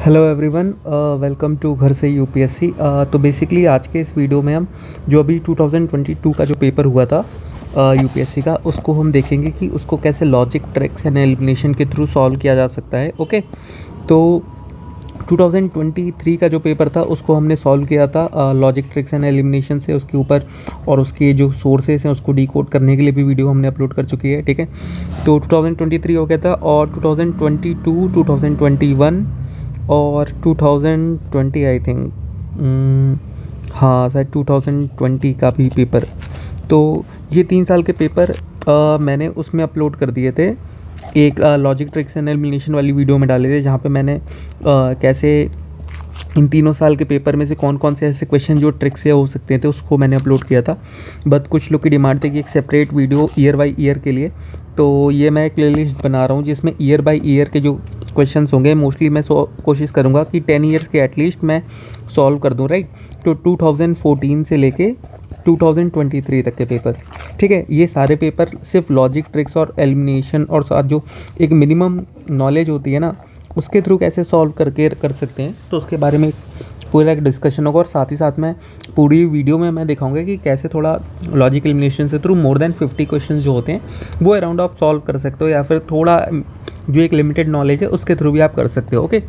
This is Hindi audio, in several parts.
हेलो एवरीवन, वेलकम टू घर से यूपीएससी। तो बेसिकली आज के इस वीडियो में हम जो अभी 2022 का जो पेपर हुआ था यूपीएससी का, उसको हम देखेंगे कि उसको कैसे लॉजिक ट्रिक्स एंड एलिमिनेशन के थ्रू सॉल्व किया जा सकता है। ओके, तो 2023 का जो पेपर था उसको हमने सॉल्व किया था लॉजिक ट्रिक्स एंड एलिमिनेशन से, उसके ऊपर और उसके जो सोर्सेस हैं उसको डिकोड करने के लिए भी वीडियो हमने अपलोड कर चुकी है। ठीक है, तो 2023 हो गया था और 2022, 2021 और 2020 आई थिंक, हाँ शायद 2020 का भी पेपर। तो ये 3 साल के पेपर मैंने उसमें अपलोड कर दिए थे। एक लॉजिक ट्रिक्स एंड एलिमिनेशन वाली वीडियो में डाले थे जहाँ पे मैंने कैसे इन तीनों साल के पेपर में से कौन कौन से ऐसे क्वेश्चन जो ट्रिक से हो सकते थे उसको मैंने अपलोड किया था। बट कुछ लोग की डिमांड थी कि एक separate video year by year के लिए, तो ये मैं एक प्लेलिस्ट बना रहा हूँ जिसमें ईयर बाय ईयर के जो क्वेश्चंस होंगे मोस्टली मैं कोशिश करूँगा कि 10 ईयर्स के एटलीस्ट मैं सॉल्व कर दूँ, राइट। तो 2014 से लेके 2023 तक के पेपर, ठीक है, ये सारे पेपर सिर्फ लॉजिक ट्रिक्स और एलिमिनेशन और साथ जो एक मिनिमम नॉलेज होती है ना उसके थ्रू कैसे सॉल्व करके कर सकते हैं, तो उसके बारे में पूरा एक डिस्कशन होगा। और साथ ही साथ मैं पूरी वीडियो में मैं दिखाऊंगा कि कैसे थोड़ा लॉजिक एलिमिनेशन से थ्रू मोर देन 50 क्वेश्चन जो होते हैं वो अराउंड आप सॉल्व कर सकते हो, या फिर थोड़ा जो एक लिमिटेड नॉलेज है उसके थ्रू भी आप कर सकते हो। ओके,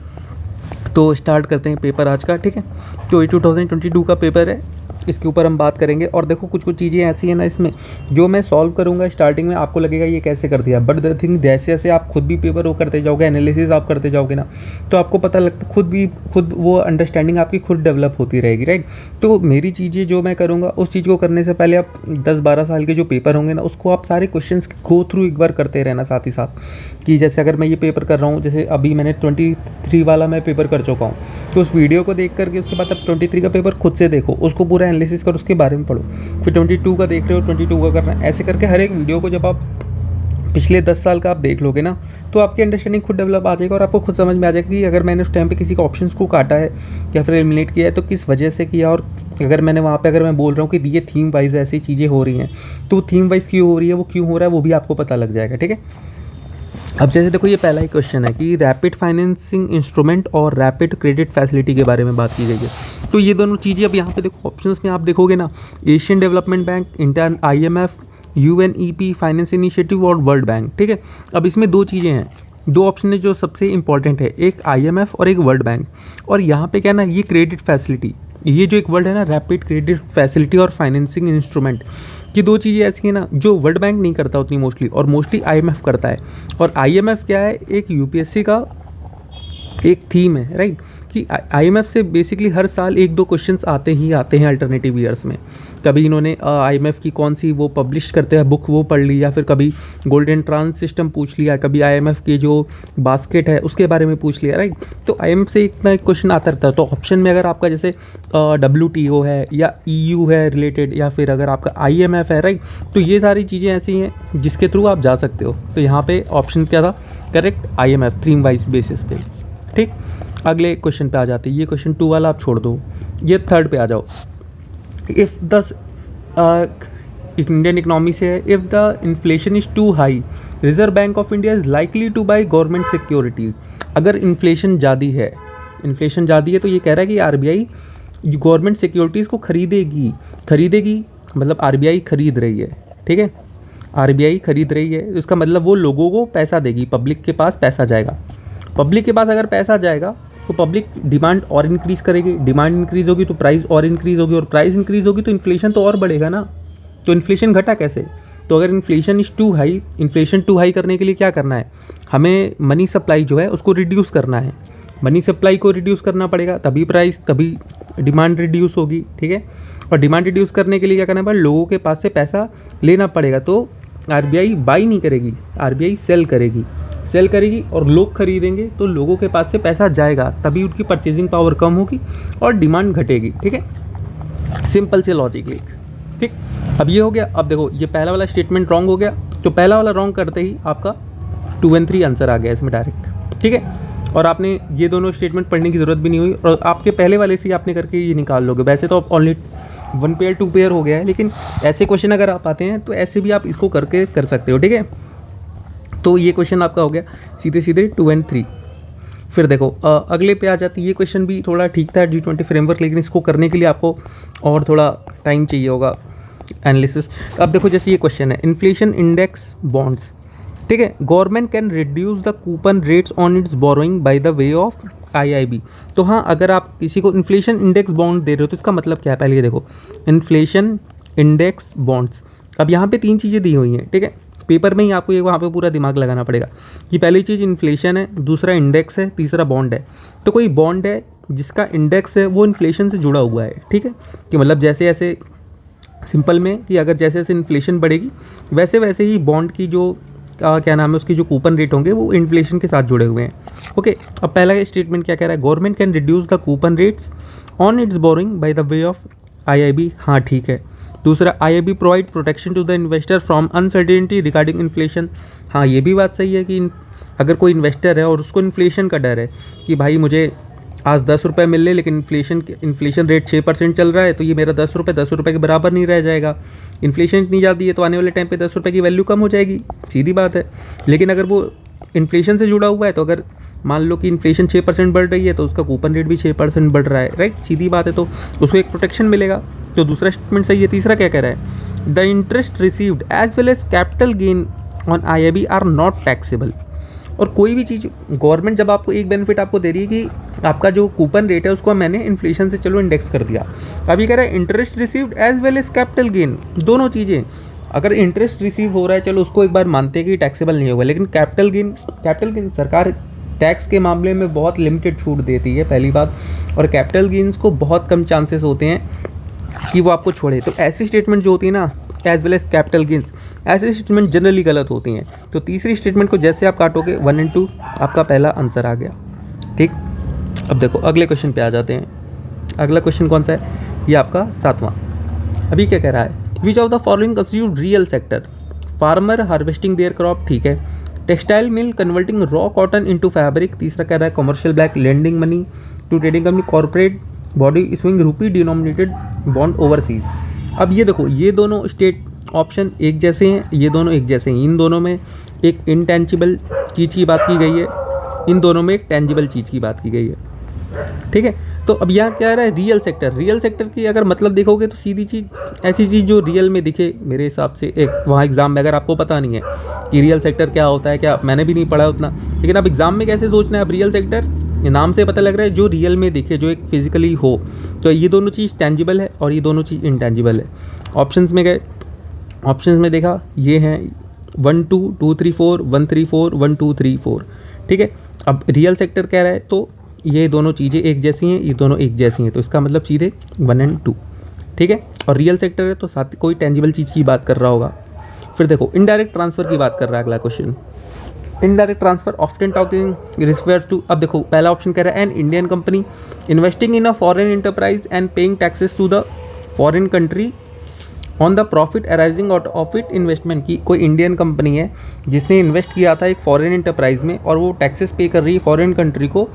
तो स्टार्ट करते हैं पेपर आज का। ठीक है, तो ये 2022 का पेपर है, इसके ऊपर हम बात करेंगे। और देखो कुछ चीज़ें ऐसी हैं ना इसमें जो मैं सॉल्व करूंगा स्टार्टिंग में आपको लगेगा ये कैसे कर दिया, बट द थिंग जैसे जैसे आप खुद भी पेपर वो करते जाओगे, एनालिसिस आप करते जाओगे ना, तो आपको पता लगता खुद वो अंडरस्टैंडिंग आपकी खुद डेवलप होती रहेगी, राइट। तो मेरी चीज़ें जो मैं करूँगा उस चीज़ को करने से पहले आप 10-12 साल के जो पेपर होंगे ना उसको आप सारे क्वेश्चन गो थ्रू एक बार करते रहना साथ ही साथ। कि जैसे अगर मैं ये पेपर कर रहा हूँ, जैसे अभी मैंने 23 वाला मैं पेपर कर चुका हूँ, तो उस वीडियो को देख करके उसके बाद आप 23 का पेपर खुद से देखो, उसको पूरा एनालिसिस करो, उसके बारे में पढ़ो। फिर 22 का देख रहे हो, 22 का करना है, ऐसे करके हर एक वीडियो को जब आप पिछले 10 साल का आप देख लोगे ना तो आपकी अंडरस्टैंडिंग खुद डेवलप आ जाएगा और आपको खुद समझ में आ जाएगा कि अगर मैंने उस टाइम पे किसी का ऑप्शंस को काटा है या फिर एलिमिनेट किया है तो किस वजह से किया, और अगर मैंने वहाँ पे अगर मैं बोल रहा हूँ कि ये थीम वाइज ऐसी चीज़ें हो रही हैं तो थीम वाइज क्यों हो रही है, वो क्यों हो रहा है, वो भी आपको पता लग जाएगा। ठीक है, अब जैसे देखो ये पहला ही क्वेश्चन है कि रैपिड फाइनेंसिंग इंस्ट्रूमेंट और रैपिड क्रेडिट फैसिलिटी के बारे में बात की गई है। तो ये दोनों चीज़ें अब यहाँ पे देखो ऑप्शंस में आप देखोगे ना, Asian development bank, intern IMF, UNEP finance initiative और वर्ल्ड बैंक। ठीक है, अब इसमें दो चीज़ें हैं, दो ऑप्शन है जो सबसे इंपॉर्टेंट है, एक IMF और एक वर्ल्ड बैंक। और यहाँ पे क्या ना, ये क्रेडिट फैसिलिटी, ये जो एक वर्ड है ना रैपिड क्रेडिट फैसिलिटी और फाइनेंसिंग इंस्ट्रूमेंट, ये दो चीज़ें ऐसी हैं ना जो वर्ल्ड बैंक नहीं करता उतनी मोस्टली, और मोस्टली IMF करता है। और IMF क्या है, एक यूपीएससी का एक थीम है, राइट, कि IMF से बेसिकली हर साल 1-2 क्वेश्चंस आते हैं अल्टरनेटिव ईयर्स में। कभी इन्होंने IMF की कौन सी वो पब्लिश करते हैं बुक वो पढ़ ली, या फिर कभी गोल्डन ट्रांस सिस्टम पूछ लिया, कभी IMF की जो बास्केट है उसके बारे में पूछ लिया, राइट। तो IMF से एक ना एक क्वेश्चन आता रहता है। तो ऑप्शन में अगर आपका जैसे WTO है या EU है रिलेटेड, या फिर अगर आपका IMF है, राइट, तो ये सारी चीज़ें ऐसी हैं जिसके थ्रू आप जा सकते हो। तो यहाँ पे ऑप्शन क्या था correct, IMF theme wise basis पे। ठीक, अगले क्वेश्चन पे आ जाते हैं। ये क्वेश्चन 2 वाला आप छोड़ दो, ये 3rd पे आ जाओ। इफ़ द इंडियन इकोनॉमी से है, if the inflation is too high, reserve bank of India is likely to buy government securities. अगर इन्फ्लेशन ज़्यादा है तो ये कह रहा है कि RBI गवर्नमेंट सिक्योरिटीज़ को खरीदेगी मतलब RBI खरीद रही है। ठीक है, RBI खरीद रही है, इसका मतलब वो लोगों को पैसा देगी, पब्लिक के पास पैसा जाएगा। पब्लिक के पास अगर पैसा जाएगा तो पब्लिक डिमांड और इंक्रीज़ करेगी, डिमांड इंक्रीज़ होगी तो प्राइस और इंक्रीज़ होगी, और प्राइस इंक्रीज़ होगी तो इन्फ्लेशन तो और बढ़ेगा ना। तो इन्फ्लेशन घटा कैसे, तो अगर इन्फ्लेशन टू हाई करने के लिए क्या करना है, हमें मनी सप्लाई जो है उसको रिड्यूस करना है। मनी सप्लाई को रिड्यूस करना पड़ेगा तभी डिमांड रिड्यूस होगी। ठीक है, और डिमांड रिड्यूस करने के लिए क्या करना पड़ेगा, लोगों के पास से पैसा लेना पड़ेगा। तो RBI बाई नहीं करेगी, RBI सेल करेगी और लोग खरीदेंगे तो लोगों के पास से पैसा जाएगा, तभी उनकी परचेजिंग पावर कम होगी और डिमांड घटेगी। ठीक है, सिंपल से लॉजिक लिख। ठीक, अब ये हो गया। अब देखो ये पहला वाला स्टेटमेंट रॉन्ग हो गया, तो पहला वाला रॉन्ग करते ही आपका 2 और 3 आंसर आ गया इसमें डायरेक्ट। ठीक है, और आपने ये दोनों स्टेटमेंट पढ़ने की ज़रूरत भी नहीं हुई, और आपके पहले वाले से ही आपने करके ये निकाल लोगे। वैसे तो आप ऑनली 1 पेयर 2 पेयर हो गया है, लेकिन ऐसे क्वेश्चन अगर आप आते हैं तो ऐसे भी आप इसको करके कर सकते हो। ठीक है, तो ये क्वेश्चन आपका हो गया सीधे 2 और 3। फिर देखो अगले पे आ जाती है, ये क्वेश्चन भी थोड़ा ठीक था G20 फ्रेमवर्क, लेकिन इसको करने के लिए आपको और थोड़ा टाइम चाहिए होगा एनालिसिस। अब देखो जैसे ये क्वेश्चन है, इन्फ्लेशन इंडेक्स बॉन्ड्स, ठीक है, government can reduce the coupon rates on its borrowing by the way of IIB। तो हाँ, अगर आप किसी को इन्फ्लेशन इंडेक्स बॉन्ड दे रहे हो तो इसका मतलब क्या है, पहले ये देखो, इन्फ्लेशन इंडेक्स बॉन्ड्स। अब यहाँ पे 3 चीज़ें दी हुई हैं, ठीक है, पेपर में ही आपको ये वहाँ पे पूरा दिमाग लगाना पड़ेगा कि पहली चीज़ इन्फ्लेशन है, दूसरा इंडेक्स है, तीसरा बॉन्ड है। तो कोई बॉन्ड है जिसका इंडेक्स है वो इन्फ्लेशन से जुड़ा हुआ है, ठीक है, कि मतलब जैसे जैसे सिंपल में कि अगर जैसे जैसे इन्फ्लेशन बढ़ेगी वैसे वैसे ही बॉन्ड की जो क्या नाम है उसकी जो कूपन रेट होंगे वो इन्फ्लेशन के साथ जुड़े हुए हैं। ओके, अब पहला स्टेटमेंट क्या कह रहा है, government can reduce the coupon rates on its borrowing by the way of IIB। हाँ ठीक है। दूसरा, IIB provide protection to the investor from uncertainty regarding inflation. हाँ, ये भी बात सही है कि अगर कोई इन्वेस्टर है और उसको इन्फ्लेशन का डर है कि भाई मुझे आज 10 रुपये मिल रहे लेकिन इन्फ्लेशन रेट 6% चल रहा है, तो ये मेरा 10 रुपये के बराबर नहीं रह जाएगा। इन्फ्लेशन इतनी ज़्यादा है तो आने वाले टाइम पे 10 रुपये की वैल्यू कम हो जाएगी, सीधी बात है। लेकिन अगर वो इन्फ्लेशन से जुड़ा हुआ है तो अगर मान लो कि इन्फ्लेशन 6% बढ़ रही है तो उसका कूपन रेट भी 6% बढ़ रहा है, राइट, सीधी बात है, तो उसको एक प्रोटेक्शन मिलेगा। तो दूसरा स्टेटमेंट सही है। तीसरा क्या कह रहा है, the interest received as well as capital gain on IIB are not taxable. और कोई भी चीज़ गवर्नमेंट जब आपको एक बेनिफिट आपको दे रही है कि आपका जो कूपन रेट है उसको मैंने इन्फ्लेशन से चलो इंडेक्स कर दिया। अब ये कह रहा है interest received as well as capital gain, दोनों चीज़ें। अगर इंटरेस्ट रिसीव हो रहा है चलो उसको एक बार मानते हैं कि टैक्सेबल नहीं होगा, लेकिन कैपिटल गेन सरकार टैक्स के मामले में बहुत लिमिटेड छूट देती है, पहली बात, और कैपिटल गेन्स को बहुत कम चांसेस होते हैं कि वो आपको छोड़े। तो ऐसी स्टेटमेंट जो होती है ना, as well as capital gains, ऐसी स्टेटमेंट जनरली गलत होती हैं। तो तीसरी स्टेटमेंट को जैसे आप काटोगे 1 और 2 आपका पहला आंसर आ गया, ठीक। अब देखो अगले क्वेश्चन पे आ जाते हैं। अगला क्वेश्चन कौन सा है, ये आपका 7वां। अभी क्या कह रहा है, which of the following constitute real sector, farmer harvesting their crop, ठीक है, textile mill converting raw cotton into fabric, तीसरा कह रहा है commercial bank lending money to trading company, corporate body issuing rupee denominated bond overseas. अब ये देखो, ये दोनों स्टेट ऑप्शन एक जैसे हैं, ये दोनों एक जैसे हैं। इन दोनों में एक इनटेंजिबल चीज़ की बात की गई है, इन दोनों में एक टेंजिबल चीज़ की बात की गई है, ठीक है। तो अब यहाँ क्या रहा है, रियल सेक्टर। रियल सेक्टर की अगर मतलब देखोगे तो सीधी चीज़, ऐसी चीज़ जो रियल में दिखे, मेरे हिसाब से एक वहाँ एग्ज़ाम में, अगर आपको पता नहीं है कि रियल सेक्टर क्या होता है, क्या मैंने भी नहीं पढ़ा उतना, लेकिन अब एग्ज़ाम में कैसे सोचना है, अब रियल सेक्टर ये नाम से पता लग रहा है जो रियल में दिखे, जो एक फिजिकली हो। तो ये दोनों चीज़ टेंजिबल है और ये दोनों चीज़ इनटेंजिबल है। ऑप्शंस में गए, ऑप्शंस में देखा, ये हैं 1 2 2 3 4 1 3 4 1 2 3 4, ठीक है। अब रियल सेक्टर कह रहा है तो ये दोनों चीज़ें एक जैसी हैं, ये दोनों एक जैसी हैं, तो इसका मतलब सीधे 1 और 2, ठीक है। और रियल सेक्टर है तो साथ कोई टेंजिबल चीज़ की बात कर रहा होगा। फिर देखो इनडायरेक्ट ट्रांसफ़र की बात कर रहा है अगला question. Indirect transfer often talking refer to, अब देखो पहला ऑप्शन कह रहा है an Indian company investing in a foreign enterprise and paying taxes to the foreign country on the profit arising out of it investment. की कोई इंडियन कंपनी है जिसने इन्वेस्ट किया था एक फॉरेन एंटरप्राइज में और वो टैक्सेस पे कर रही है फॉरेन कंट्री को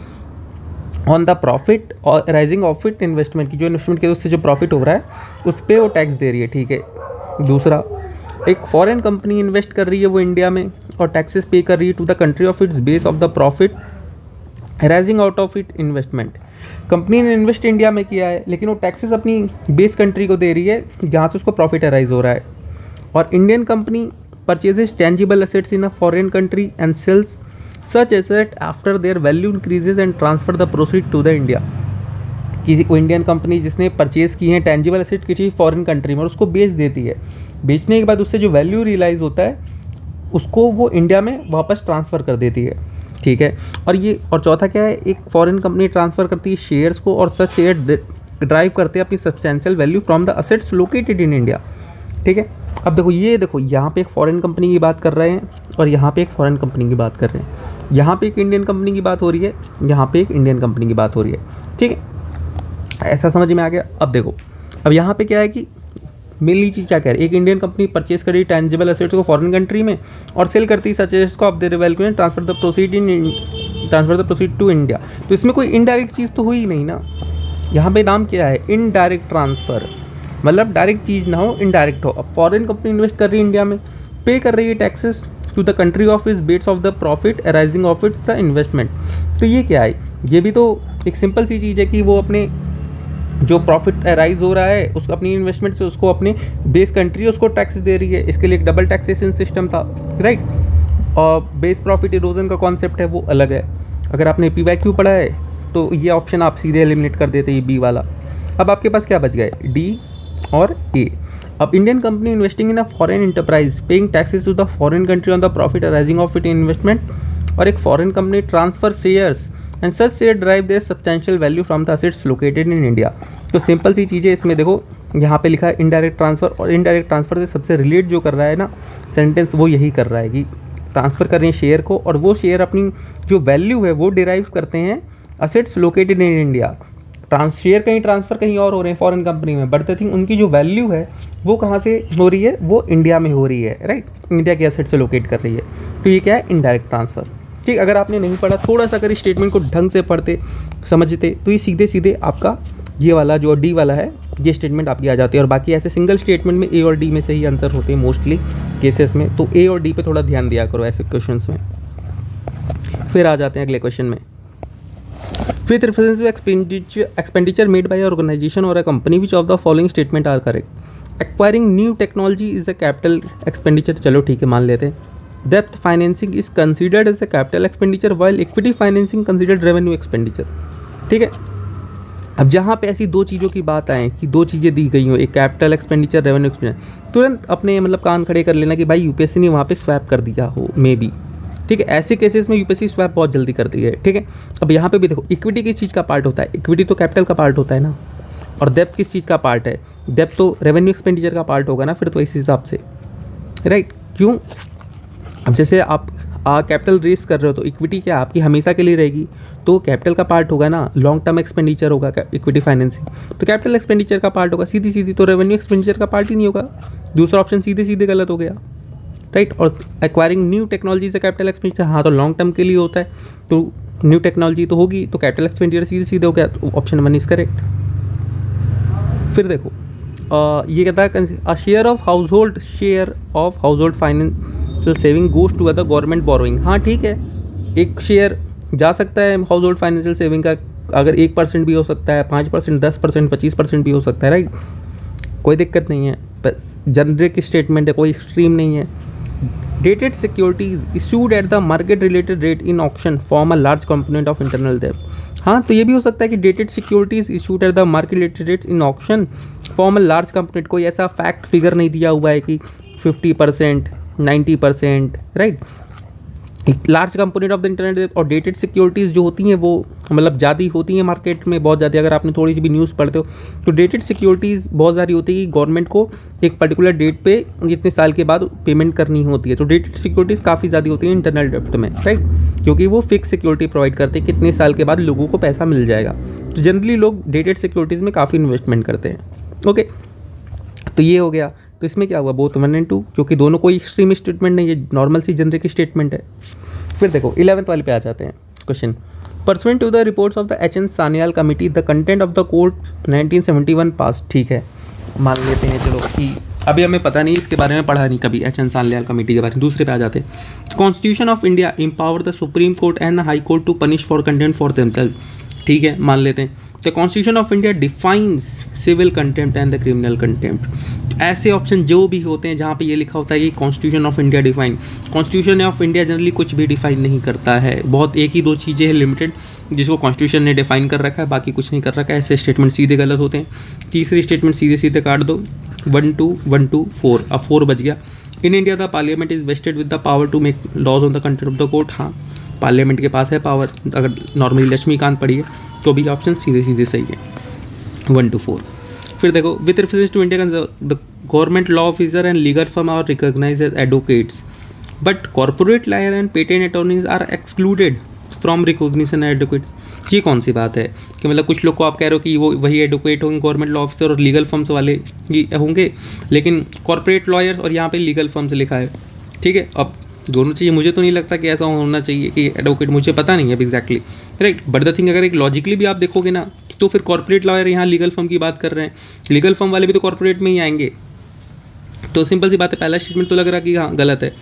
ऑन द प्रॉफिट और अराइजिंग ऑफ इट इन्वेस्टमेंट, की जो इन्वेस्टमेंट की उससे जो प्रॉफिट हो रहा है उस पर वो टैक्स दे रही है, ठीक है। दूसरा, एक फॉरेन कंपनी इन्वेस्ट कर रही है वो इंडिया में और टैक्सेस पे कर रही है to the country of its base of the profit arising out of it investment. Company ने इन्वेस्ट इंडिया में किया है लेकिन वो टैक्सेस अपनी बेस कंट्री को दे रही है जहाँ से उसको प्रॉफिट अराइज हो रहा है। और Indian company purchases tangible assets in a foreign country and sells such asset after their value increases and transfer the proceed to the India. किसी को इंडियन कंपनी जिसने परचेज़ की है टेंजिबल एसेट किसी फॉरेन कंट्री में और उसको बेच देती है, बेचने के बाद उससे जो वैल्यू रियलाइज़ होता है उसको वो इंडिया में वापस ट्रांसफ़र कर देती है, ठीक है। और चौथा क्या है, एक फॉरेन कंपनी ट्रांसफ़र करती है शेयर्स को और सच शेयर ड्राइव करते हैं अपनी substantial value from the assets located in India, ठीक है। अब देखो यहाँ पे एक फॉरेन कंपनी की बात कर रहे हैं और यहाँ पे एक फॉरेन कंपनी की बात कर रहे हैं, यहाँ पे एक इंडियन कंपनी की बात हो रही है, यहाँ पे एक इंडियन कंपनी की बात हो रही है, ठीक है। ऐसा समझ में आ गया। अब देखो, अब यहाँ पे क्या है कि मेनली चीज़ क्या कह रही है, एक इंडियन कंपनी परचेज करी टेंजिबल एसेट्स को फॉरेन कंट्री में और सेल करती सच एसेट्स को of their value and transfer the proceed to India. तो इसमें कोई इनडायरेक्ट चीज़ तो हुई नहीं ना, यहाँ पे नाम क्या है, इनडायरेक्ट ट्रांसफ़र, मतलब डायरेक्ट चीज़ ना हो इनडायरेक्ट हो। अब फॉरेन कंपनी इन्वेस्ट कर रही है इंडिया में, पे कर रही है taxes to the country of is bets of the profit arising of it the investment. तो ये क्या है, ये भी तो एक सिंपल सी चीज़ है कि वो अपने जो प्रॉफिट अराइज हो रहा है उसको अपनी इन्वेस्टमेंट से उसको अपने बेस कंट्री उसको टैक्स दे रही है। इसके लिए एक डबल टैक्सेशन सिस्टम था, राइट। और बेस प्रॉफिट इरोजन का कॉन्सेप्ट है वो अलग है। अगर आपने PYQ पढ़ा है तो ये ऑप्शन आप सीधे एलिमिनेट कर देते, ये बी वाला। अब आपके पास क्या बच गए, डी और ए। अब Indian company investing in a foreign enterprise paying taxes to the foreign country on the profit arising of it investment, और एक foreign company transfer shares and such share drive their substantial value from the assets located in India. तो सिंपल सी चीज़ें इसमें देखो, यहाँ पे लिखा है इनडायरेक्ट ट्रांसफ़र, और इनडायरेक्ट ट्रांसफ़र से सबसे रिलेट जो कर रहा है ना सेंटेंस, वो यही कर रहा है कि ट्रांसफ़र कर रहे हैं शेयर को, और वो शेयर अपनी जो वैल्यू है वो डिराइव करते हैं assets located in India. Share कहीं ट्रांसफ़र कहीं और हो रहे हैं फॉरेन कंपनी में, बट द थिंग उनकी जो वैल्यू है वो कहाँ से हो रही है, वो इंडिया में हो रही है, राइट। इंडिया के एसेट से लोकेट कर रही है। तो ये क्या है, इनडायरेक्ट ट्रांसफ़र। ठीक, अगर आपने नहीं पढ़ा, थोड़ा सा अगर स्टेटमेंट को ढंग से पढ़ते समझते तो ये सीधे सीधे आपका ये वाला जो डी वाला है ये स्टेटमेंट आपकी आ जाती है। और बाकी ऐसे सिंगल स्टेटमेंट में ए और डी में से ही आंसर होते हैं मोस्टली केसेस में, तो ए और डी पे थोड़ा ध्यान दिया करो ऐसे क्वेश्चंस में। फिर आ जाते हैं अगले क्वेश्चन में। With reference to expenditure made by organization और a company which of the following statement are correct. Acquiring new technology is a capital expenditure, चलो ठीक है मान लेते हैं। डेप्थ financing is considered as a capital expenditure while equity financing considered revenue expenditure. ठीक है, अब जहाँ पे ऐसी दो चीज़ों की बात आए कि दो चीज़ें दी गई हो, एक कैपिटल एक्सपेंडिचर रेवेन्यू एक्सपेंडिचर, तुरंत अपने मतलब कान खड़े कर लेना कि भाई यूपीएससी ने वहाँ पे स्वैप कर दिया हो मे बी। ठीक है, ऐसे केसेस में यूपीएससी स्वैप बहुत जल्दी करती है। ठीक है, अब यहाँ पे भी देखो इक्विटी किस चीज़ का पार्ट होता है, इक्विटी तो कैपिटल का पार्ट होता है ना, और डेप्थ किस चीज़ का पार्ट है, डेप्थ तो रेवेन्यू एक्सपेंडिचर का पार्ट होगा ना फिर तो इस हिसाब से, राइट। क्यों, अब जैसे आप कैपिटल रेस कर रहे हो तो इक्विटी क्या आपकी हमेशा के लिए रहेगी, तो कैपिटल का पार्ट होगा ना, लॉन्ग टर्म एक्सपेंडिचर होगा इक्विटी फाइनेंसिंग, तो कैपिटल एक्सपेंडिचर का पार्ट होगा सीधी सीधी, तो रेवेन्यू एक्सपेंडिचर का पार्ट ही नहीं होगा। दूसरा ऑप्शन सीधे सीधे गलत हो गया, राइट। और एक्वायरिंग न्यू टेक्नोलॉजी से कैपिटल एक्सपेंडिचर, हाँ तो लॉन्ग टर्म के लिए होता है, तो न्यू टेक्नोलॉजी तो होगी, तो कैपिटल एक्सपेंडिचर सीधे सीधे हो गया, तो ऑप्शन 1 इज करेक्ट। फिर देखो ये कहता है a share of household financial saving goes to the government borrowing. हाँ ठीक है, एक शेयर जा सकता है हाउस होल्ड फाइनेंशियल सेविंग का, अगर 1% भी हो सकता है, 5%, 10%, 25% भी हो सकता है, राइट। कोई दिक्कत नहीं है, बस जनरिक स्टेटमेंट है, कोई एक्सट्रीम नहीं है। Dated securities issued at the market related rate in auction form a large component of internal डेब्ट। हाँ तो ये भी हो सकता है कि dated securities issued at the market related rates in auction form a large component, कोई ऐसा फैक्ट फिगर नहीं दिया हुआ है कि 50%, 90%, राइट। एक large component of the internet डेब्ट और डेटेड सिक्योरिटीज़ जो होती हैं वो मतलब ज़्यादा होती हैं मार्केट में, बहुत ज़्यादा। अगर आपने थोड़ी सी भी न्यूज़ पढ़ते हो तो डेटेड सिक्योरिटीज़ बहुत सारी होती है कि गवर्नमेंट को एक पर्टिकुलर डेट पे इतने साल के बाद पेमेंट करनी होती है, तो डेटेड सिक्योरिटीज़ काफ़ी ज़्यादा होती है इंटरनल डेब्ट में, राइट, क्योंकि वो फिक्स सिक्योरिटी प्रोवाइड करते हैं कितने साल के बाद लोगों को पैसा मिल जाएगा। तो जनरली लोग डेटेड सिक्योरिटीज़ में काफ़ी इन्वेस्टमेंट करते हैं। ओके, तो ये हो गया। तो इसमें क्या हुआ, बोथ 1 और 2, क्योंकि दोनों कोई एक्सट्रीम स्टेटमेंट नहीं है, नॉर्मल सी जनरिक स्टेटमेंट है। फिर देखो 11th वाले पे आ जाते हैं question. Pursuant to the reports of the H N. Sanyal committee the content of the court 1971 pass. ठीक है, मान लेते हैं चलो कि अभी हमें पता नहीं, इसके बारे में पढ़ा नहीं कभी एच.एन. सान्याल कमेटी के बारे में। दूसरे पे आ जाते हैं। Constitution of India empower the supreme court and the high court to punish for contempt for themselves. ठीक है, मान लेते हैं। The constitution of India defines civil contempt and the criminal contempt. ऐसे ऑप्शन जो भी होते हैं जहाँ पे ये लिखा होता है कि constitution of India define, constitution of India generally कुछ भी डिफाइन नहीं करता है, बहुत एक ही दो चीज़ें हैं लिमिटेड जिसको कॉन्स्टिट्यूशन ने डिफाइन कर रखा है, बाकी कुछ नहीं कर रखा है। ऐसे स्टेटमेंट सीधे गलत होते हैं। तीसरी स्टेटमेंट सीधे सीधे काट दो। 1, 2, 1, 2, 4, अब 4 बच गया। In India the parliament is vested with the power to make laws on the content of the court. हाँ, पार्लियामेंट के पास है पावर, अगर नॉर्मली लक्ष्मीकांत पढ़ी है तो भी ऑप्शन सीधे सीधे सही है 1 to 4। फिर देखो with reference to India the government law officer and legal firm are recognised as advocates but corporate lawyer and patent attorneys are excluded from recognition advocates. ये कौन सी बात है कि मतलब कुछ लोग को आप कह रहे हो कि वो वही एडवोकेट होंगे, गवर्नमेंट लॉ ऑफिसर और लीगल फर्म्स वाले ही होंगे, लेकिन कॉर्पोरेट लॉयर्स और यहाँ पे लीगल फर्म्स लिखा है। ठीक है, अब दोनों चीज़ें मुझे तो नहीं लगता कि ऐसा होना चाहिए कि एडवोकेट, मुझे पता नहीं है exactly, right. But the thing अगर एक लॉजिकली भी आप देखोगे ना तो फिर कॉर्पोरेट लॉयर यहाँ लीगल फर्म की बात कर रहे हैं, लीगल फर्म वाले भी तो कॉर्पोरेट में ही आएंगे। तो सिंपल सी बात है, पहला स्टेटमेंट तो लग रहा है कि हाँ गलत है।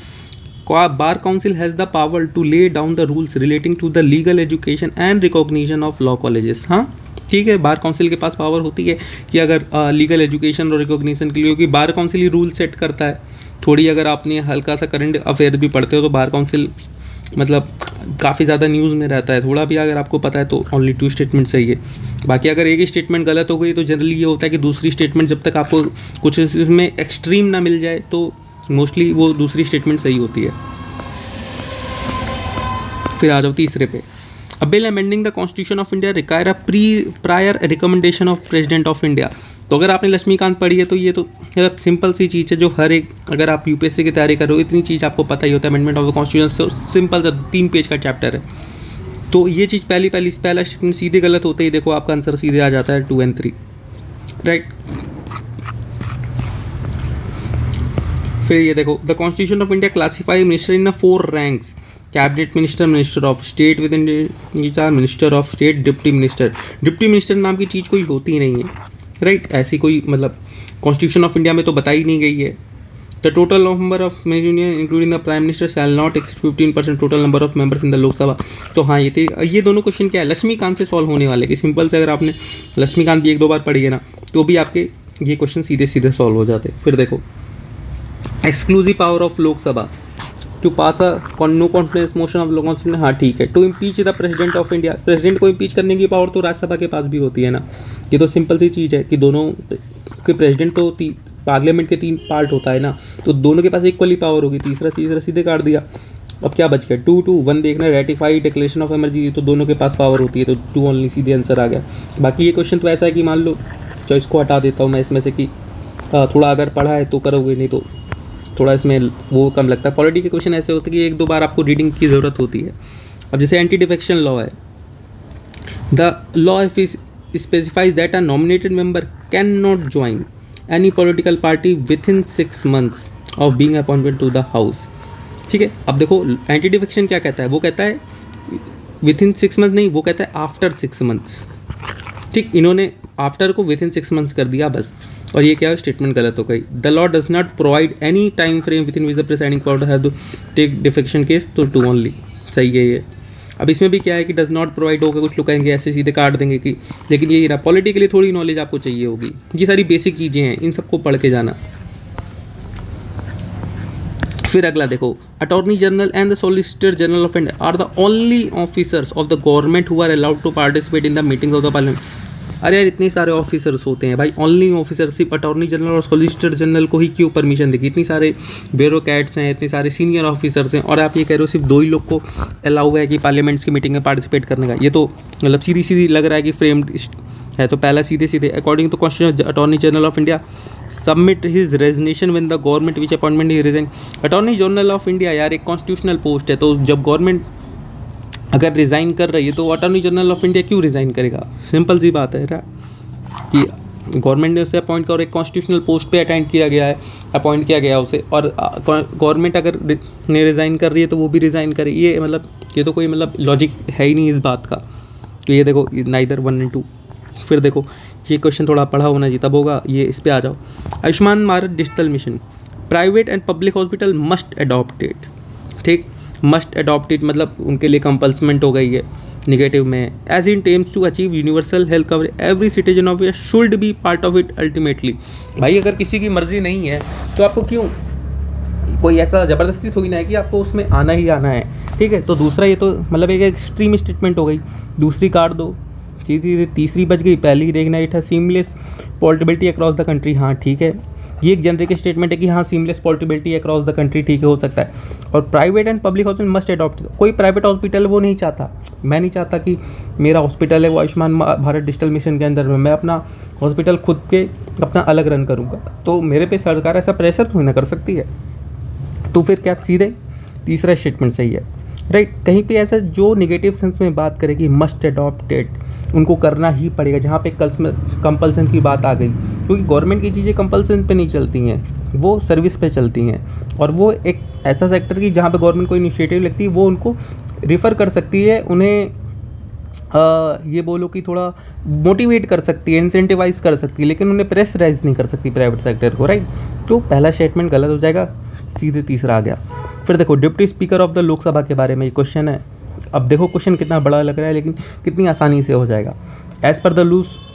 Bar council has the power to lay down the rules relating to the legal education and recognition of law colleges. हाँ ठीक है, बार काउंसिल के पास पावर होती है कि अगर लीगल एजुकेशन और रिकॉग्निशन के लिए, क्योंकि बार काउंसिल ही रूल सेट करता है। थोड़ी अगर आपने हल्का सा करंट अफेयर भी पढ़ते हो तो बार काउंसिल मतलब काफ़ी ज़्यादा न्यूज़ में रहता है। थोड़ा भी अगर आपको पता है तो ओनली 2 स्टेटमेंट सही है। बाकी अगर एक ही स्टेटमेंट गलत हो गई तो जनरली ये होता है कि दूसरी स्टेटमेंट जब तक आपको कुछ इसमें एक्सट्रीम ना मिल जाए तो मोस्टली वो दूसरी स्टेटमेंट सही होती है। फिर आ जाओ तीसरे पे, अ bill amending the constitution of India require a prior recommendation of president of India. तो अगर आपने लक्ष्मीकांत पढ़ी है तो ये तो मतलब सिंपल सी चीज़ है जो हर एक, अगर आप यूपीएससी की तैयारी करो इतनी चीज़ आपको पता ही होता है। Amendment of the constitution simple सा 3 पेज का चैप्टर है। तो ये चीज़ पहला स्टेटमेंट सीधे गलत होते ही देखो आपका आंसर सीधे आ जाता है 2 और 3, राइट। फिर ये देखो, the constitution of India classify minister in 4 ranks, cabinet minister, minister of state with in, minister of state, deputy minister. Deputy minister नाम की चीज़ कोई होती नहीं है, राइट। ऐसी कोई मतलब कॉन्स्टिट्यूशन ऑफ इंडिया में तो बताई नहीं गई है। The total number of union including the prime minister shall not exceed 15% total number of members in the Lok Sabha. तो हाँ ये थे, ये दोनों क्वेश्चन क्या है लक्ष्मीकांत से सॉल्व होने वाले कि सिंपल से अगर आपने लक्ष्मीकांत भी 1-2 बार पढ़ी है ना तो भी आपके ये क्वेश्चन सीधे सीधे सॉल्व हो जाते। फिर देखो, exclusive power of Lok Sabha to pass a no confidence motion of Lok Sabha. हाँ ठीक है, to impeach the president of India. President को इम्पीच करने की पावर तो राज्यसभा के पास भी होती है ना। ये तो सिंपल सी चीज़ है कि दोनों के प्रेसिडेंट तो पार्लियामेंट के 3 पार्ट होता है ना, तो दोनों के पास इक्वली पावर होगी। तीसरा सीधे काट दिया। अब क्या बच गया 2-1 देखना, रेटिफाई डिक्लेरेशन ऑफ इमरजेंसी, तो दोनों के पास पावर होती है तो 2 ओनली सीधे आंसर आ गया। बाकी ये क्वेश्चन तो ऐसा है कि मान लो चॉइस को हटा देता हूँ मैं इसमें से कि थोड़ा अगर पढ़ा है तो करोगे, नहीं तो थोड़ा इसमें वो कम लगता है। पॉलिटी के क्वेश्चन ऐसे होते हैं कि 1-2 बार आपको रीडिंग की ज़रूरत होती है। अब जैसे एंटी डिफेक्शन लॉ है, the law specifies that a nominated member can not join any political party within 6 months of being appointed to the house. ठीक है, अब देखो एंटी डिफेक्शन क्या कहता है, वो कहता है विद इन 6 months नहीं, वो कहता है आफ्टर 6 months। ठीक, इन्होंने आफ्टर को विद इन 6 months कर दिया बस, और ये क्या स्टेटमेंट गलत हो गई। The law does not provide any time frame within which the presiding power has to take defection case, तो 2 ओनली सही है ये। अब इसमें भी क्या है कि डज नॉट प्रोवाइड होगा, कुछ लोग कहेंगे ऐसे सीधे काट देंगे कि, लेकिन ये ना पॉलिटिकली थोड़ी नॉलेज आपको चाहिए होगी। ये सारी बेसिक चीज़ें हैं, इन सबको पढ़ के जाना। फिर अगला देखो, attorney general and the solicitor general of India are the only officers of the government who are allowed to participate in the meetings of the parliament. अरे यार इतने सारे ऑफिसर्स होते हैं भाई, ओनली ऑफिसर सिर्फ अटॉर्नी जनरल और सॉलिसिटर जनरल को ही क्यों परमिशन देगी? इतनी सारे ब्यूरोक्रेट्स हैं, इतने सारे सीनियर ऑफिसर्स हैं, और आप ये कह रहे हो सिर्फ 2 ही लोग को अलाउ है कि पार्लियामेंट्स की मीटिंग में पार्टिसिपेट करने का। ये तो मतलब सीधी लग रहा है कि फ्रेम्ड है। तो पहला सीधे according to constitution attorney general of India submit his resignation when the government which appointment he resign. Attorney general of India यार एक कॉन्स्टिट्यूशनल पोस्ट है, तो जब गवर्नमेंट अगर रिज़ाइन कर रही है तो अटॉर्नी जनरल ऑफ इंडिया क्यों रिज़ाइन करेगा? सिंपल सी बात है ना कि गवर्नमेंट ने उसे अपॉइंट किया और एक कॉन्स्टिट्यूशनल पोस्ट पे अपॉइंट किया गया है उसे, और गवर्नमेंट अगर ने रिज़ाइन कर रही है तो वो भी रिज़ाइन करे। ये मतलब ये तो कोई मतलब लॉजिक है ही नहीं इस बात का। तो ये देखो नाइदर 1 और 2। फिर देखो ये क्वेश्चन थोड़ा पढ़ा होना चाहिए तब होगा ये। इस पे आ जाओ, Ayushman Bharat digital mission, private and public hospital must adopt it. ठीक, मस्ट अडॉप्ट इट मतलब उनके लिए कंपल्समेंट हो गई है निगेटिव में। As in terms to achieve universal health coverage every citizen of India should be part of it ultimately. भाई अगर किसी की मर्जी नहीं है तो आपको क्यों, कोई ऐसा ज़बरदस्ती थोड़ी ना है कि आपको उसमें आना ही आना है। ठीक है, तो दूसरा ये तो मतलब एक एक्सट्रीम स्टेटमेंट हो गई, दूसरी काट दो, सीधी तीसरी बच गई। पहली देखना इट है seamless portability across the country. हाँ ठीक है, ये एक जनरिक स्टेटमेंट है कि हाँ seamless portability across the country ठीक है, हो सकता है। और private and public hospital must adopt, कोई प्राइवेट हॉस्पिटल वो नहीं चाहता, मैं नहीं चाहता कि मेरा हॉस्पिटल है वो आयुष्मान भारत डिजिटल मिशन के अंदर में, मैं अपना हॉस्पिटल खुद के अपना अलग रन करूँगा, तो मेरे पे सरकार ऐसा प्रेशर थोड़ी ना कर सकती है। तो फिर क्या सीधे तीसरा स्टेटमेंट सही है, राइट। कहीं पे ऐसा जो निगेटिव सेंस में बात करेगी मस्ट अडॉप्टेड, उनको करना ही पड़ेगा, जहाँ पे कंपल्सन की बात आ गई, क्योंकि गवर्नमेंट की चीज़ें कंपल्सन पे नहीं चलती हैं, वो सर्विस पे चलती हैं। और वो एक ऐसा सेक्टर की जहाँ पे गवर्नमेंट कोई इनिशिएटिव लगती है वो उनको रिफ़र कर सकती है, उन्हें ये बोलो कि थोड़ा मोटिवेट कर सकती है, इंसेंटिवाइज कर सकती है, लेकिन उन्हें प्रेशराइज नहीं कर सकती प्राइवेट सेक्टर को, राइट। तो पहला स्टेटमेंट गलत हो जाएगा। सीधे तीसरा आ गया। फिर देखो deputy speaker of the Lok Sabha के बारे में ये क्वेश्चन है। अब देखो क्वेश्चन कितना बड़ा लग रहा है लेकिन कितनी आसानी से हो जाएगा। As per the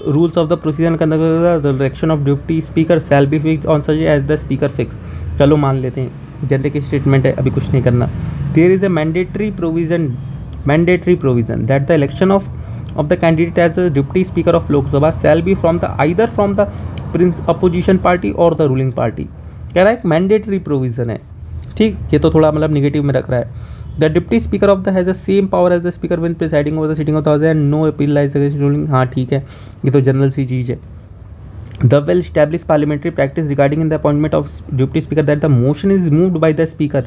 rules of the procedure conduct the election of deputy speaker shall be fix on such as the speaker fix. चलो मान लेते हैं, जनरल स्टेटमेंट है, अभी कुछ नहीं करना। There is a mandatory provision that the election of the candidate as the deputy speaker of Lok Sabha shall be from the either from the opposition party or the ruling party। कह रहा है एक मैंडेटरी प्रोविज़न है, ठीक। ये तो थोड़ा मतलब निगेटिव में रख रहा है। The deputy speaker of the has the same power as the speaker when presiding over the sitting of the house and no appeal lies against ruling. हाँ ठीक है, ये तो जनरल सी चीज़ है। The well-established parliamentary practice regarding in the appointment of deputy speaker that the motion is moved by the speaker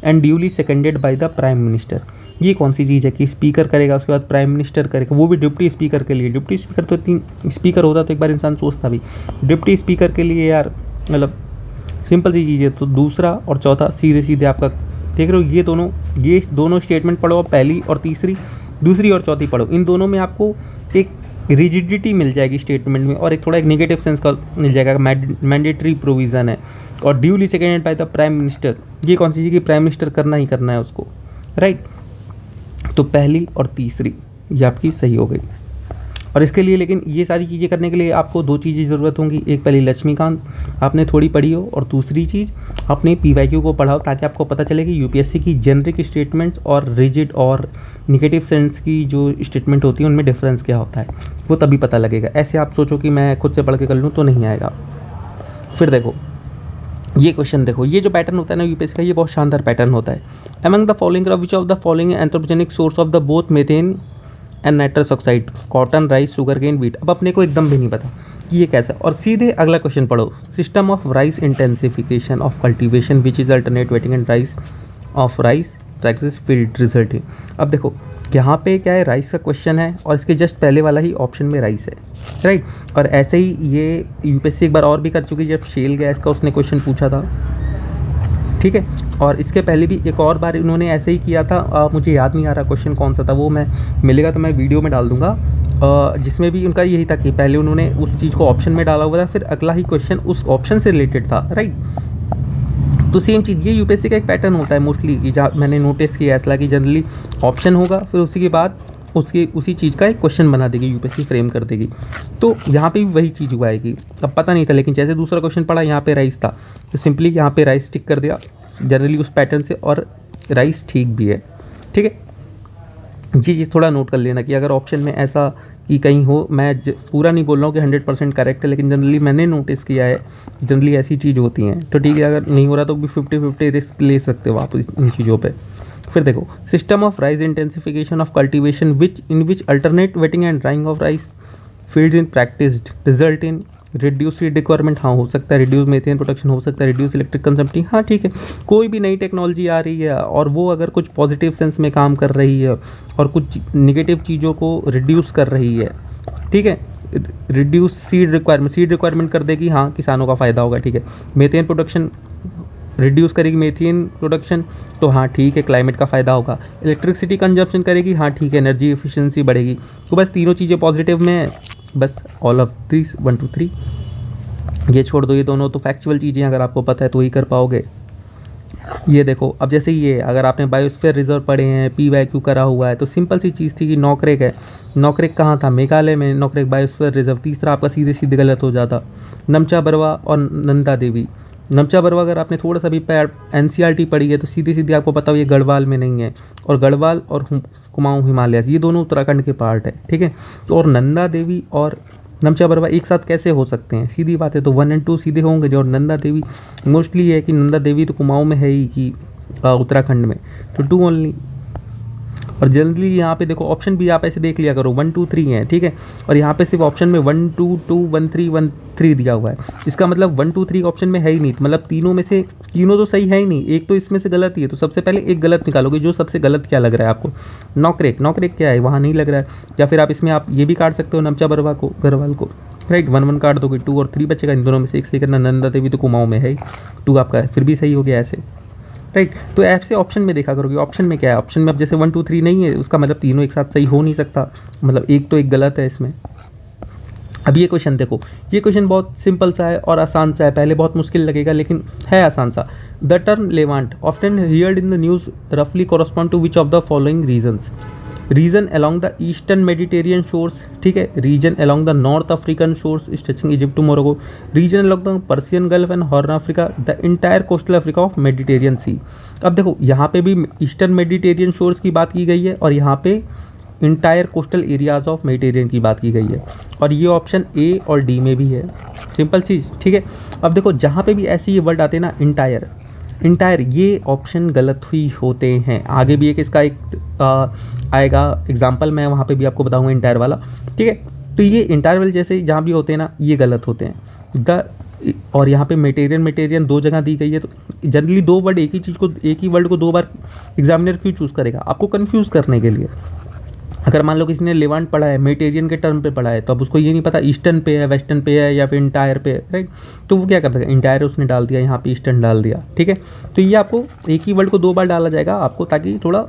and duly seconded by the prime minister। ये कौन सी चीज़ है कि स्पीकर करेगा उसके बाद प्राइम मिनिस्टर करेगा, वो भी डिप्टी स्पीकर के लिए। डिप्टी स्पीकर तो तीन स्पीकर होता तो एक बार इंसान सोचता भी, डिप्टी स्पीकर के लिए यार मतलब सिंपल सी चीज़ है। तो दूसरा और चौथा सीधे सीधे आपका देख रहे हो, ये दोनों स्टेटमेंट पढ़ो, पहली और तीसरी, दूसरी और चौथी पढ़ो। इन दोनों में आपको एक रिजिडिटी मिल जाएगी स्टेटमेंट में और एक थोड़ा एक नेगेटिव सेंस का मिल जाएगा। मैंडेटरी प्रोविज़न है और duly seconded by the prime minister. ये कौन सी चीज़ की प्राइम मिनिस्टर करना ही करना है उसको, राइट। तो पहली और तीसरी ये आपकी सही हो गई। और इसके लिए लेकिन ये सारी चीज़ें करने के लिए आपको दो चीज़ें ज़रूरत होंगी। एक पहले लक्ष्मीकांत आपने थोड़ी पढ़ी हो और दूसरी चीज़ अपने PYQ को पढ़ाओ ताकि आपको पता चले कि UPSC की जेनरिक स्टेटमेंट्स और रिजिड और निगेटिव सेंस की जो स्टेटमेंट होती है उनमें डिफरेंस क्या होता है वो तभी पता लगेगा। ऐसे आप सोचो कि मैं खुद से पढ़ के कर लूँ तो नहीं आएगा। फिर देखो ये क्वेश्चन देखो, ये जो पैटर्न होता है ना UPSC का, ये बहुत शानदार पैटर्न होता है। Among the following which of the following anthropogenic source of the both methane and nitrous oxide, cotton, rice, sugarcane, wheat. अब अपने को एकदम भी नहीं पता कि ये कैसा। और सीधे अगला क्वेश्चन पढ़ो, system of rice intensification of cultivation which is alternate waiting and rice of rice practice field result है। अब देखो यहाँ पे क्या है, राइस का क्वेश्चन है और इसके जस्ट पहले वाला ही ऑप्शन में राइस है, राइट। और ऐसे ही ये UPSC एक बार और भी कर चुकी, जब शेल गैस का उसने क्वेश्चन पूछा था, ठीक है। और इसके पहले भी एक और बार इन्होंने ऐसे ही किया था, मुझे याद नहीं आ रहा क्वेश्चन कौन सा था, वो मैं मिलेगा तो मैं वीडियो में डाल दूंगा, जिसमें भी उनका यही था कि पहले उन्होंने उस चीज़ को ऑप्शन में डाला हुआ था, फिर अगला ही क्वेश्चन उस ऑप्शन से रिलेटेड था, राइट। तो सेम चीज़ ये UPSC का एक पैटर्न होता है मोस्टली, कि जहाँ मैंने नोटिस किया ऐसा कि जनरली ऑप्शन होगा, फिर उसी के बाद उसी चीज़ का एक क्वेश्चन बना देगी UPSC, फ्रेम कर देगी। तो यहाँ पे भी वही चीज़ हुआ है कि अब पता नहीं था, लेकिन जैसे दूसरा क्वेश्चन पढ़ा यहाँ पे राइस था तो सिंपली यहाँ पे राइस टिक कर दिया जनरली उस पैटर्न से, और राइस ठीक भी है, ठीक है। ये चीज़ थोड़ा नोट कर लेना कि अगर ऑप्शन में ऐसा कि कहीं हो, मैं पूरा नहीं बोल रहा हूँ कि 100% करेक्ट है, लेकिन जनरली मैंने नोटिस किया है जनरली ऐसी चीज़ होती हैं। तो ठीक है, अगर नहीं हो रहा तो भी 50-50 रिस्क ले सकते हो आप इन चीज़ों पे। फिर देखो system of rice intensification of cultivation which alternate waiting and drying of rice fields in practised result in reduce seed requirement. हाँ हो सकता है, रिड्यूस मेथेन प्रोडक्शन हो सकता है, रिड्यूस इलेक्ट्रिक कंजम्पशन, हाँ ठीक है। कोई भी नई टेक्नोलॉजी आ रही है और वो अगर कुछ पॉजिटिव सेंस में काम कर रही है और कुछ निगेटिव चीज़ों को रिड्यूस कर रही है, ठीक है, रिड्यूस सीड रिक्वायरमेंट कर देगी, हाँ किसानों का फ़ायदा होगा, ठीक है। मेथेन प्रोडक्शन रिड्यूस करेगी मेथेन प्रोडक्शन, तो हाँ ठीक है क्लाइमेट का फ़ायदा होगा। इलेक्ट्रिसिटी कंजप्शन करेगी, हाँ ठीक है एनर्जी एफिशिएंसी बढ़ेगी। तो बस तीनों चीज़ें पॉजिटिव में है, बस ऑल ऑफ दिस 1 2 3 ये छोड़ दो, ये दोनों तो फैक्चुअल चीज़ें अगर आपको पता है तो ही कर पाओगे। ये देखो अब जैसे ये अगर आपने बायोस्फीयर रिजर्व पढ़े हैं, PYQ करा हुआ है, तो सिंपल सी चीज़ थी कि नॉकरेक है, नॉकरेक कहाँ था, मेघालय में, नॉकरेक बायोस्फीयर रिजर्व। तीसरा आपका सीधे सीधे गलत हो जाता, नमचा बरवा और नंदा देवी। नमचा बरवा अगर आपने थोड़ा सा भी NCERT पढ़ी है तो सीधे सीधे आपको पता हो ये गढ़वाल में नहीं है, और गढ़वाल और कुमाऊँ हिमालय ये दोनों उत्तराखंड के पार्ट है, ठीक है। तो और नंदा देवी और नमचा बरवा एक साथ कैसे हो सकते हैं, सीधी बात है। तो 1 और 2 सीधे होंगे जो, और नंदा देवी मोस्टली है कि नंदा देवी तो कुमाऊँ में है ही कि उत्तराखंड में, तो 2 ओनली। और जनरली यहाँ पे देखो ऑप्शन भी आप ऐसे देख लिया करो, 1 2 3 है, ठीक है। और यहाँ पे सिर्फ ऑप्शन में 1 2 2 1 3 1 3 दिया हुआ है, इसका मतलब 1 2 3 ऑप्शन में है ही नहीं, तो मतलब तीनों में से तीनों तो सही है ही नहीं, एक तो इसमें से गलत ही है। तो सबसे पहले एक गलत निकालोगे, जो सबसे गलत क्या लग रहा है आपको, नॉकरेक क्या है, वहाँ नहीं लग रहा है। या फिर आप इसमें आप ये भी काट सकते हो नमचा बरवा को, गढ़वाल को, राइट। 1 1 काट दोगे, 2 और 3 बचेगा, इन दोनों में से एक सही करना। नंदा देवी तो कुमाऊँ में है ही, 2 आपका है, फिर भी सही हो गया ऐसे, राइट। तो ऐसे ऑप्शन में देखा करोगे, ऑप्शन में क्या है, ऑप्शन में अब जैसे 1 2 3 नहीं है, उसका मतलब तीनों एक साथ सही हो नहीं सकता, मतलब एक तो एक गलत है इसमें। अब ये क्वेश्चन देखो, ये क्वेश्चन बहुत सिंपल सा है और आसान सा है, पहले बहुत मुश्किल लगेगा लेकिन है आसान सा। The term Levant often heard in the news रफली correspond to which of the following regions? Region along the eastern Mediterranean shores, ठीक है, region along the north African shores stretching Egypt to Morocco, region along the Persian gulf and Horn Africa, the entire coastal Africa of Mediterranean sea. अब देखो यहाँ पे भी ईस्टर्न मेडिटेरियन शोर्स की बात की गई है और यहाँ पे entire coastal areas of Mediterranean की बात की गई है, और ये ऑप्शन ए और डी में भी है। सिंपल चीज़, ठीक है। अब देखो जहाँ पे भी ऐसे ये वर्ड आते हैं ना, इंटायर, इंटायर, ये ऑप्शन गलत ही होते हैं। आगे भी एक इसका एक आएगा एग्जाम्पल, मैं वहाँ पे भी आपको बताऊँगा इंटायर वाला, ठीक है। तो ये इंटायर वाले जैसे जहाँ भी होते हैं ना, ये गलत होते हैं। द और यहाँ पे मेटेरियन दो जगह दी गई है, तो जनरली दो वर्ड एक ही वर्ड को दो बार एग्जामिनर क्यों चूज़ करेगा? आपको कन्फ्यूज़ करने के लिए। अगर मान लो किसी ने लेवांट पढ़ा है, मेटेरियन के टर्म पे पढ़ा है, तो अब उसको ये नहीं पता ईस्टर्न पे है, वेस्टर्न पे है, या फिर इंटायर पे है, राइट? तो वो क्या कर देगा, इंटायर उसने डाल दिया, यहाँ पे ईस्टर्न डाल दिया, ठीक है। तो ये आपको एक ही वर्ड को दो बार डाला जाएगा आपको, ताकि थोड़ा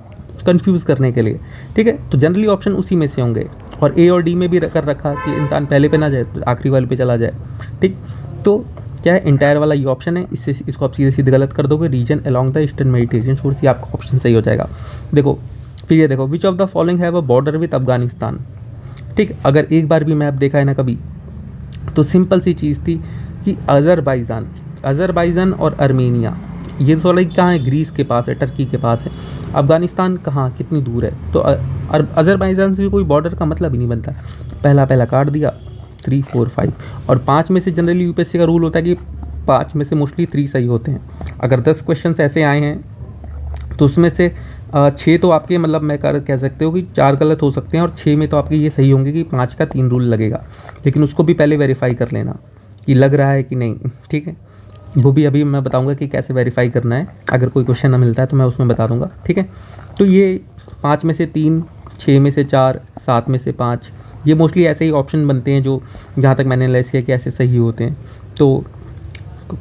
कन्फ्यूज़ करने के लिए, ठीक है। तो जनरली ऑप्शन उसी में से होंगे, और ए और डी में भी कर रखा कि इंसान पहले पे ना जाए, आखिरी वाले पे चला जाए, ठीक। तो क्या है, इंटायर वाला ये ऑप्शन है, इसको आप सीधे सीधे गलत कर दोगे, region along the eastern Mediterranean shores, ये आपका ऑप्शन सही हो जाएगा। देखो फिर ये देखो, विच of the following have a border with Afghanistan, ठीक। अगर एक बार भी मैप देखा है ना कभी, तो सिंपल सी चीज़ थी कि अज़रबैजान और आर्मेनिया, ये थोड़ा कहाँ है, ग्रीस के पास है, टर्की के पास है। अफगानिस्तान कहाँ, कितनी दूर है? तो अज़रबैजान से कोई बॉर्डर का मतलब ही नहीं बनता। पहला काट दिया 3, 4, 5, और 5 में से जनरली यूपीएससी का रूल होता है कि 5 में से मोस्टली 3 सही होते हैं। अगर 10 क्वेश्चन ऐसे आए हैं तो उसमें से 6 तो आपके मतलब मैं कह सकते हो कि 4 गलत हो सकते हैं, और 6 में तो आपके ये सही होंगे कि 5 का 3 रूल लगेगा। लेकिन उसको भी पहले वेरीफाई कर लेना कि लग रहा है कि नहीं, ठीक है। वो भी अभी मैं बताऊंगा कि कैसे वेरीफाई करना है। अगर कोई क्वेश्चन ना मिलता है तो मैं उसमें बता दूंगा, ठीक है। तो ये 5 में से 3, 6 में से 4, 7 में से 5, ये मोस्टली ऐसे ही ऑप्शन बनते हैं जो जहाँ तक मैंने एनालाइज किया कि ऐसे सही होते हैं। तो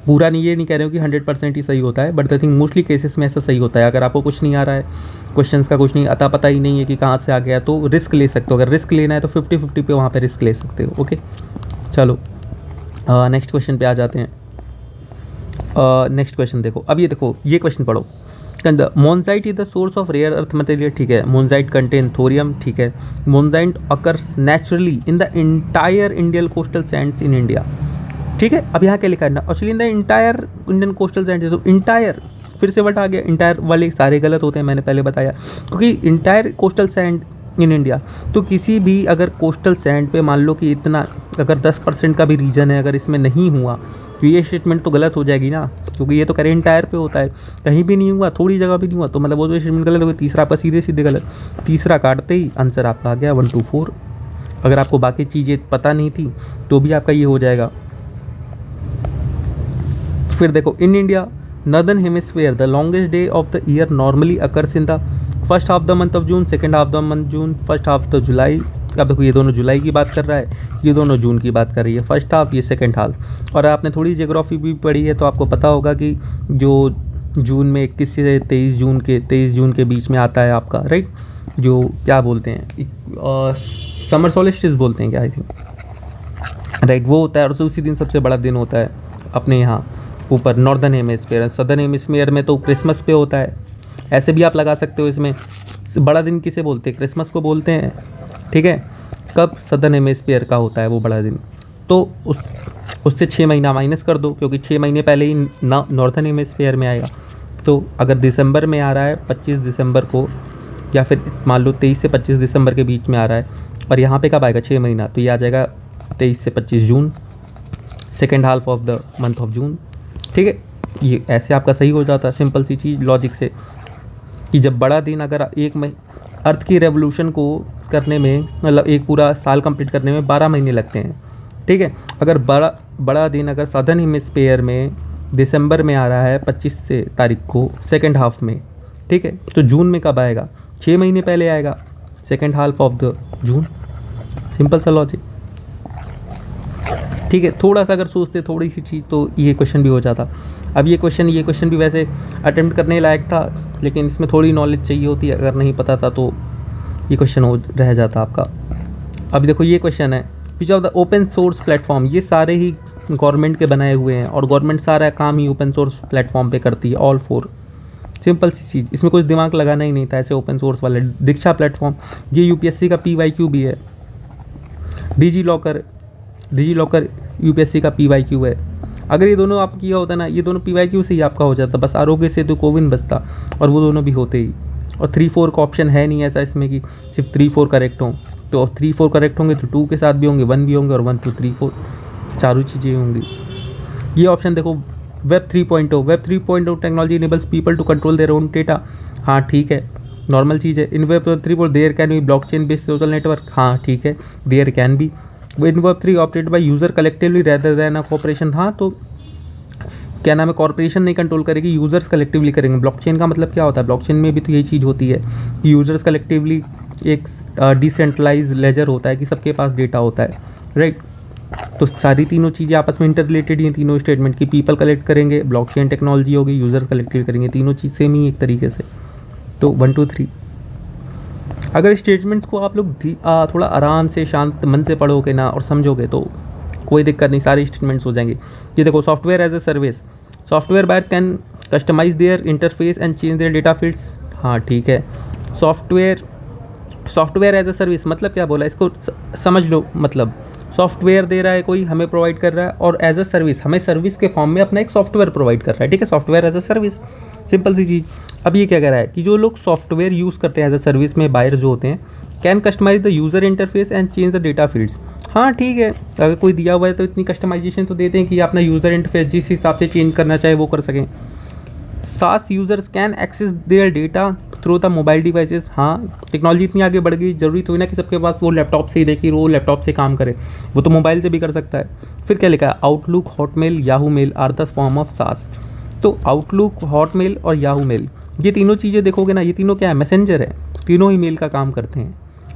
पूरा नहीं, ये नहीं कह रहे हो कि 100% ही सही होता है, but I think mostly cases में ऐसा सही होता है। अगर आपको कुछ नहीं आ रहा है, क्वेश्चंस का कुछ नहीं अता पता ही नहीं है कि कहाँ से आ गया, तो रिस्क ले सकते हो। अगर रिस्क लेना है तो 50-50 पे वहाँ पे रिस्क ले सकते हो, ओके। चलो नेक्स्ट क्वेश्चन पे आ जाते हैं। नेक्स्ट क्वेश्चन देखो, अब ये देखो, ये क्वेश्चन पढ़ो। Monazite is the source of rare earth material, ठीक है। मोनजाइट कंटेन थोरियम, ठीक है। Monazite occurs naturally in the entire Indian coastal sands in India, ठीक है। अब यहाँ क्या लिखा है ना, actually in the entire Indian coastal sand, तो इंटायर फिर से वर्ड आ गया। इंटायर वाले सारे गलत होते हैं, मैंने पहले बताया, क्योंकि entire coastal sand in India, तो किसी भी अगर कोस्टल सैंड पे मान लो कि इतना अगर 10% का भी रीजन है, अगर इसमें नहीं हुआ तो ये स्टेटमेंट तो गलत हो जाएगी ना, क्योंकि ये तो करें इंटायर पे होता है, कहीं भी नहीं हुआ, थोड़ी जगह भी नहीं हुआ, तो मतलब वो तो स्टेटमेंट गलत हो गई। तीसरा आपका सीधे सीधे गलत, तीसरा काटते ही आंसर आपका आ गया 1, 2, 4। अगर आपको बाकी चीज़ें पता नहीं थी तो भी आपका ये हो जाएगा। फिर देखो, in India northern hemisphere the longest day of the year normally occurs in the first half the month of June, second half the month June, first half the जुलाई। अब देखो, ये दोनों जुलाई की बात कर रहा है, ये दोनों जून की बात कर रही है, फर्स्ट हाफ, ये सेकेंड हाफ। और आपने थोड़ी जियोग्राफी भी पढ़ी है तो आपको पता होगा कि जो जून में 21 से 23 जून के बीच में आता है आपका, राइट, जो क्या बोलते हैं, समर सोलिस्टिस बोलते हैं क्या, आई थिंक, राइट, वो होता है। और उसी दिन सबसे बड़ा दिन होता है अपने यहाँ ऊपर नॉर्दर्न हेमिस्फीयर। सदर्न हेमिस्फीयर में तो क्रिसमस पे होता है, ऐसे भी आप लगा सकते हो। इसमें बड़ा दिन किसे बोलते हैं, क्रिसमस को बोलते हैं, ठीक है। कब सदर्न हेमिस्फीयर का होता है वो बड़ा दिन, तो उससे 6 महीना माइनस कर दो, क्योंकि 6 महीने पहले ही नॉर्थन हेमिस्फीयर में आएगा। तो अगर दिसंबर में आ रहा है 25 दिसंबर को, या फिर मान लो 23 से 25 दिसंबर के बीच में आ रहा है, और यहाँ पे कब आएगा 6 महीना, तो ये आ जाएगा 23 से 25 जून, second half of the month of June, ठीक है। ये ऐसे आपका सही हो जाता है, सिंपल सी चीज़ लॉजिक से, कि जब बड़ा दिन अगर अर्थ की रेवोल्यूशन को करने में, मतलब एक पूरा साल कंप्लीट करने में 12 महीने लगते हैं, ठीक है। अगर बड़ा दिन अगर सदर्न हेमिस्फीयर में दिसंबर में आ रहा है 25 से तारीख को, सेकेंड हाफ में, ठीक है, तो जून में कब आएगा, 6 महीने पहले आएगा, second half of the June. Simple सा लॉजिक, ठीक है। थोड़ा सा अगर सोचते थोड़ी सी चीज़ तो ये क्वेश्चन भी हो जाता। अब ये क्वेश्चन भी वैसे अटेम्प्ट करने लायक था, लेकिन इसमें थोड़ी नॉलेज चाहिए होती है, अगर नहीं पता था तो ये क्वेश्चन हो रह जाता आपका। अभी देखो, ये क्वेश्चन है, which of the open source platform, ये सारे ही गवर्नमेंट के बनाए हुए हैं और गवर्नमेंट सारा काम ही ओपन सोर्स प्लेटफॉर्म पे करती है, ऑल 4। सिंपल सी चीज़, इसमें कुछ दिमाग लगाना ही नहीं था ऐसे ओपन सोर्स वाले। दीक्षा प्लेटफॉर्म, ये यूपीएससी का PYQ भी है। डिजी लॉकर यूपीएससी का PYQ है। अगर ये दोनों आप किया होता ना, ये दोनों PYQ से ही आपका हो जाता, बस आरोग्य सेतु कोविन बचता और वो दोनों भी होते ही। और 3-4 का ऑप्शन है नहीं ऐसा इसमें कि सिर्फ 3-4 करेक्ट हों, तो 3-4 करेक्ट होंगे तो 2 के साथ भी होंगे, 1 भी होंगे और 1 2 3 4 चारों चीज़ें होंगी। ये ऑप्शन देखो, web 3.0 technology enables people to control their own data. हाँ ठीक है, नॉर्मल चीज़ है। In web 3 there can be blockchain based social network. हाँ ठीक है, there can be. In web 3 operated by user collectively rather than a corporation. हाँ तो क्या नाम है, कॉर्पोरेशन नहीं कंट्रोल करेगी, यूज़र्स कलेक्टिवली करेंगे। ब्लॉकचेन का मतलब क्या होता है, ब्लॉकचेन में भी तो यही चीज़ होती है कि यूज़र्स कलेक्टिवली एक डिसेंट्रलाइज लेजर होता है कि सबके पास डेटा होता है, राइट। तो सारी तीनों चीज़ें आपस में इंटर रिलेटेड हैं, तीनों स्टेटमेंट की। पीपल कलेक्ट करेंगे, ब्लॉकचेन टेक्नोलॉजी होगी, यूज़र्स कलेक्टिव करेंगे, तीनों चीज़ सेम ही एक तरीके से। तो 1 2 3। अगर स्टेटमेंट्स को आप लोग थोड़ा आराम से शांत मन से पढ़ोगे ना और समझोगे तो कोई दिक्कत नहीं, सारे स्टेटमेंट्स हो जाएंगे। ये देखो, software as a service, software buyers can customise their interface and change their data fields. हाँ ठीक है, सॉफ्टवेयर एज ए सर्विस मतलब क्या बोला, इसको समझ लो। मतलब सॉफ्टवेयर दे रहा है कोई, हमें प्रोवाइड कर रहा है, और एज अ सर्विस हमें सर्विस के फॉर्म में अपना एक सॉफ्टवेयर प्रोवाइड कर रहा है, ठीक है। Software as a service, simple सी चीज़। अब ये क्या कह रहा है कि जो लोग सॉफ्टवेयर यूज़ करते हैं एज अ सर्विस में, बायर जो होते हैं, can customise the user interface and change the data fields. हाँ ठीक है, अगर कोई दिया हुआ है तो इतनी कस्टमाइजेशन तो देते हैं कि अपना यूज़र इंटरफेस जिस हिसाब से चेंज करना चाहे वो कर सकें। SaaS users can access their data through the mobile devices. हाँ, टेक्नोलॉजी इतनी आगे बढ़ गई, जरूरी तो ही ना कि सबके पास वो लैपटॉप से ही देखिए, वो लैपटॉप से काम करे, वो तो मोबाइल से भी कर सकता है। फिर क्या लिखा है, Outlook, Hotmail, Yahoo mail are the form of SaaS। तो आउटलुक, हॉटमेल और याहू मेल, ये तीनों चीज़ें देखोगे ना, ये तीनों क्या है, मैसेंजर है, तीनों ही मेल का काम करते हैं,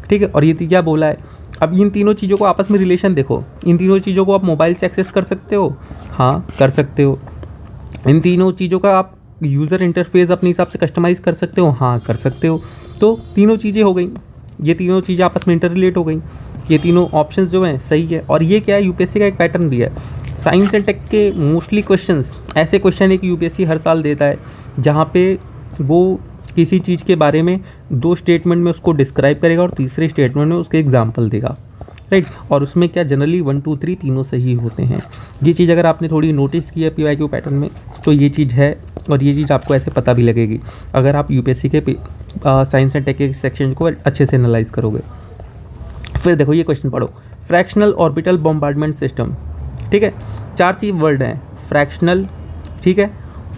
ठीक है। और ये क्या बोला है, अब इन तीनों चीज़ों को आपस में रिलेशन देखो। इन तीनों चीज़ों को आप मोबाइल से एक्सेस कर सकते हो, हाँ कर सकते हो। इन तीनों चीज़ों का आप यूज़र इंटरफेस अपने हिसाब से कस्टमाइज़ कर सकते हो, हाँ कर सकते हो। तो तीनों चीज़ें हो गई, ये तीनों चीज़ें आपस में इंटर रिलेट हो गई, ये तीनों ऑप्शंस जो हैं सही है। और ये क्या है, यूपीएससी का एक पैटर्न भी है। साइंस एंड टेक के मोस्टली क्वेश्चंस ऐसे क्वेश्चन है कि यूपीएससी हर साल देता है, जहाँ पे वो किसी चीज़ के बारे में 2 स्टेटमेंट में उसको डिस्क्राइब करेगा और तीसरे स्टेटमेंट में उसके एग्जाम्पल देगा, राइट। और उसमें क्या जनरली 1 2 3 तीनों सही होते हैं। ये चीज़ अगर आपने थोड़ी नोटिस की है PYQ पैटर्न में, तो ये चीज़ है, और ये चीज़ आपको ऐसे पता भी लगेगी अगर आप यूपीएससी के साइंस एंड टेक के सेक्शन को अच्छे से एनालाइज करोगे। फिर देखो ये क्वेश्चन पढ़ो, फ्रैक्शनल ऑर्बिटल बॉम्बार्डमेंट सिस्टम, ठीक है। 4 चीज़ वर्ड हैं, फ्रैक्शनल, ठीक है,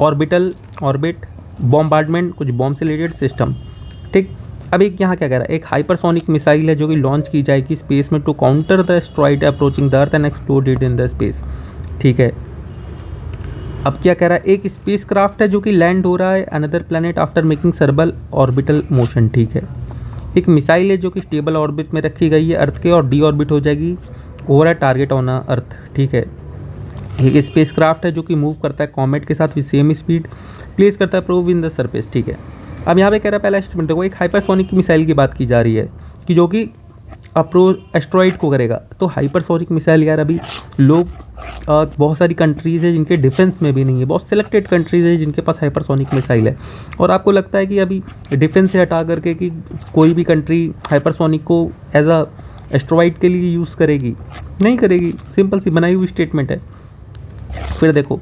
ऑर्बिटल, ऑर्बिट, बॉम्बार्डमेंट, कुछ बॉम्ब से रिलेटेड, सिस्टम, ठीक। अब एक यहाँ क्या कह रहा है, एक हाइपरसोनिक मिसाइल है जो कि लॉन्च की जाएगी स्पेस में to counter the asteroid approaching the earth and exploded in the space, ठीक है। अब क्या कह रहा है, एक स्पेस क्राफ्ट है जो कि लैंड हो रहा है another planet after making several orbital motion, ठीक है। एक मिसाइल है जो कि स्टेबल ऑर्बिट में रखी गई है अर्थ के, और डी ऑर्बिट हो जाएगी over a target on earth, ठीक है। एक स्पेस क्राफ्ट है जो कि मूव करता है कॉमेट के साथ विद सेम स्पीड, प्लेस करता है प्रोब इन द सरफेस, ठीक है। अब यहाँ पे कह रहा है पहला स्टेटमेंट देखो, एक हाइपरसोनिक मिसाइल की बात की जा रही है कि जो कि एस्ट्रॉइड को करेगा। तो हाइपरसोनिक मिसाइल यार, अभी लोग बहुत सारी कंट्रीज़ है जिनके डिफेंस में भी नहीं है, बहुत सिलेक्टेड कंट्रीज़ है जिनके पास हाइपरसोनिक मिसाइल है। और आपको लगता है कि अभी डिफेंस से हटा करके कि कोई भी कंट्री हाइपरसोनिक को एज अ एस्ट्रॉइड के लिए यूज़ करेगी? नहीं करेगी, सिंपल सी बनाई हुई स्टेटमेंट है। फिर देखो,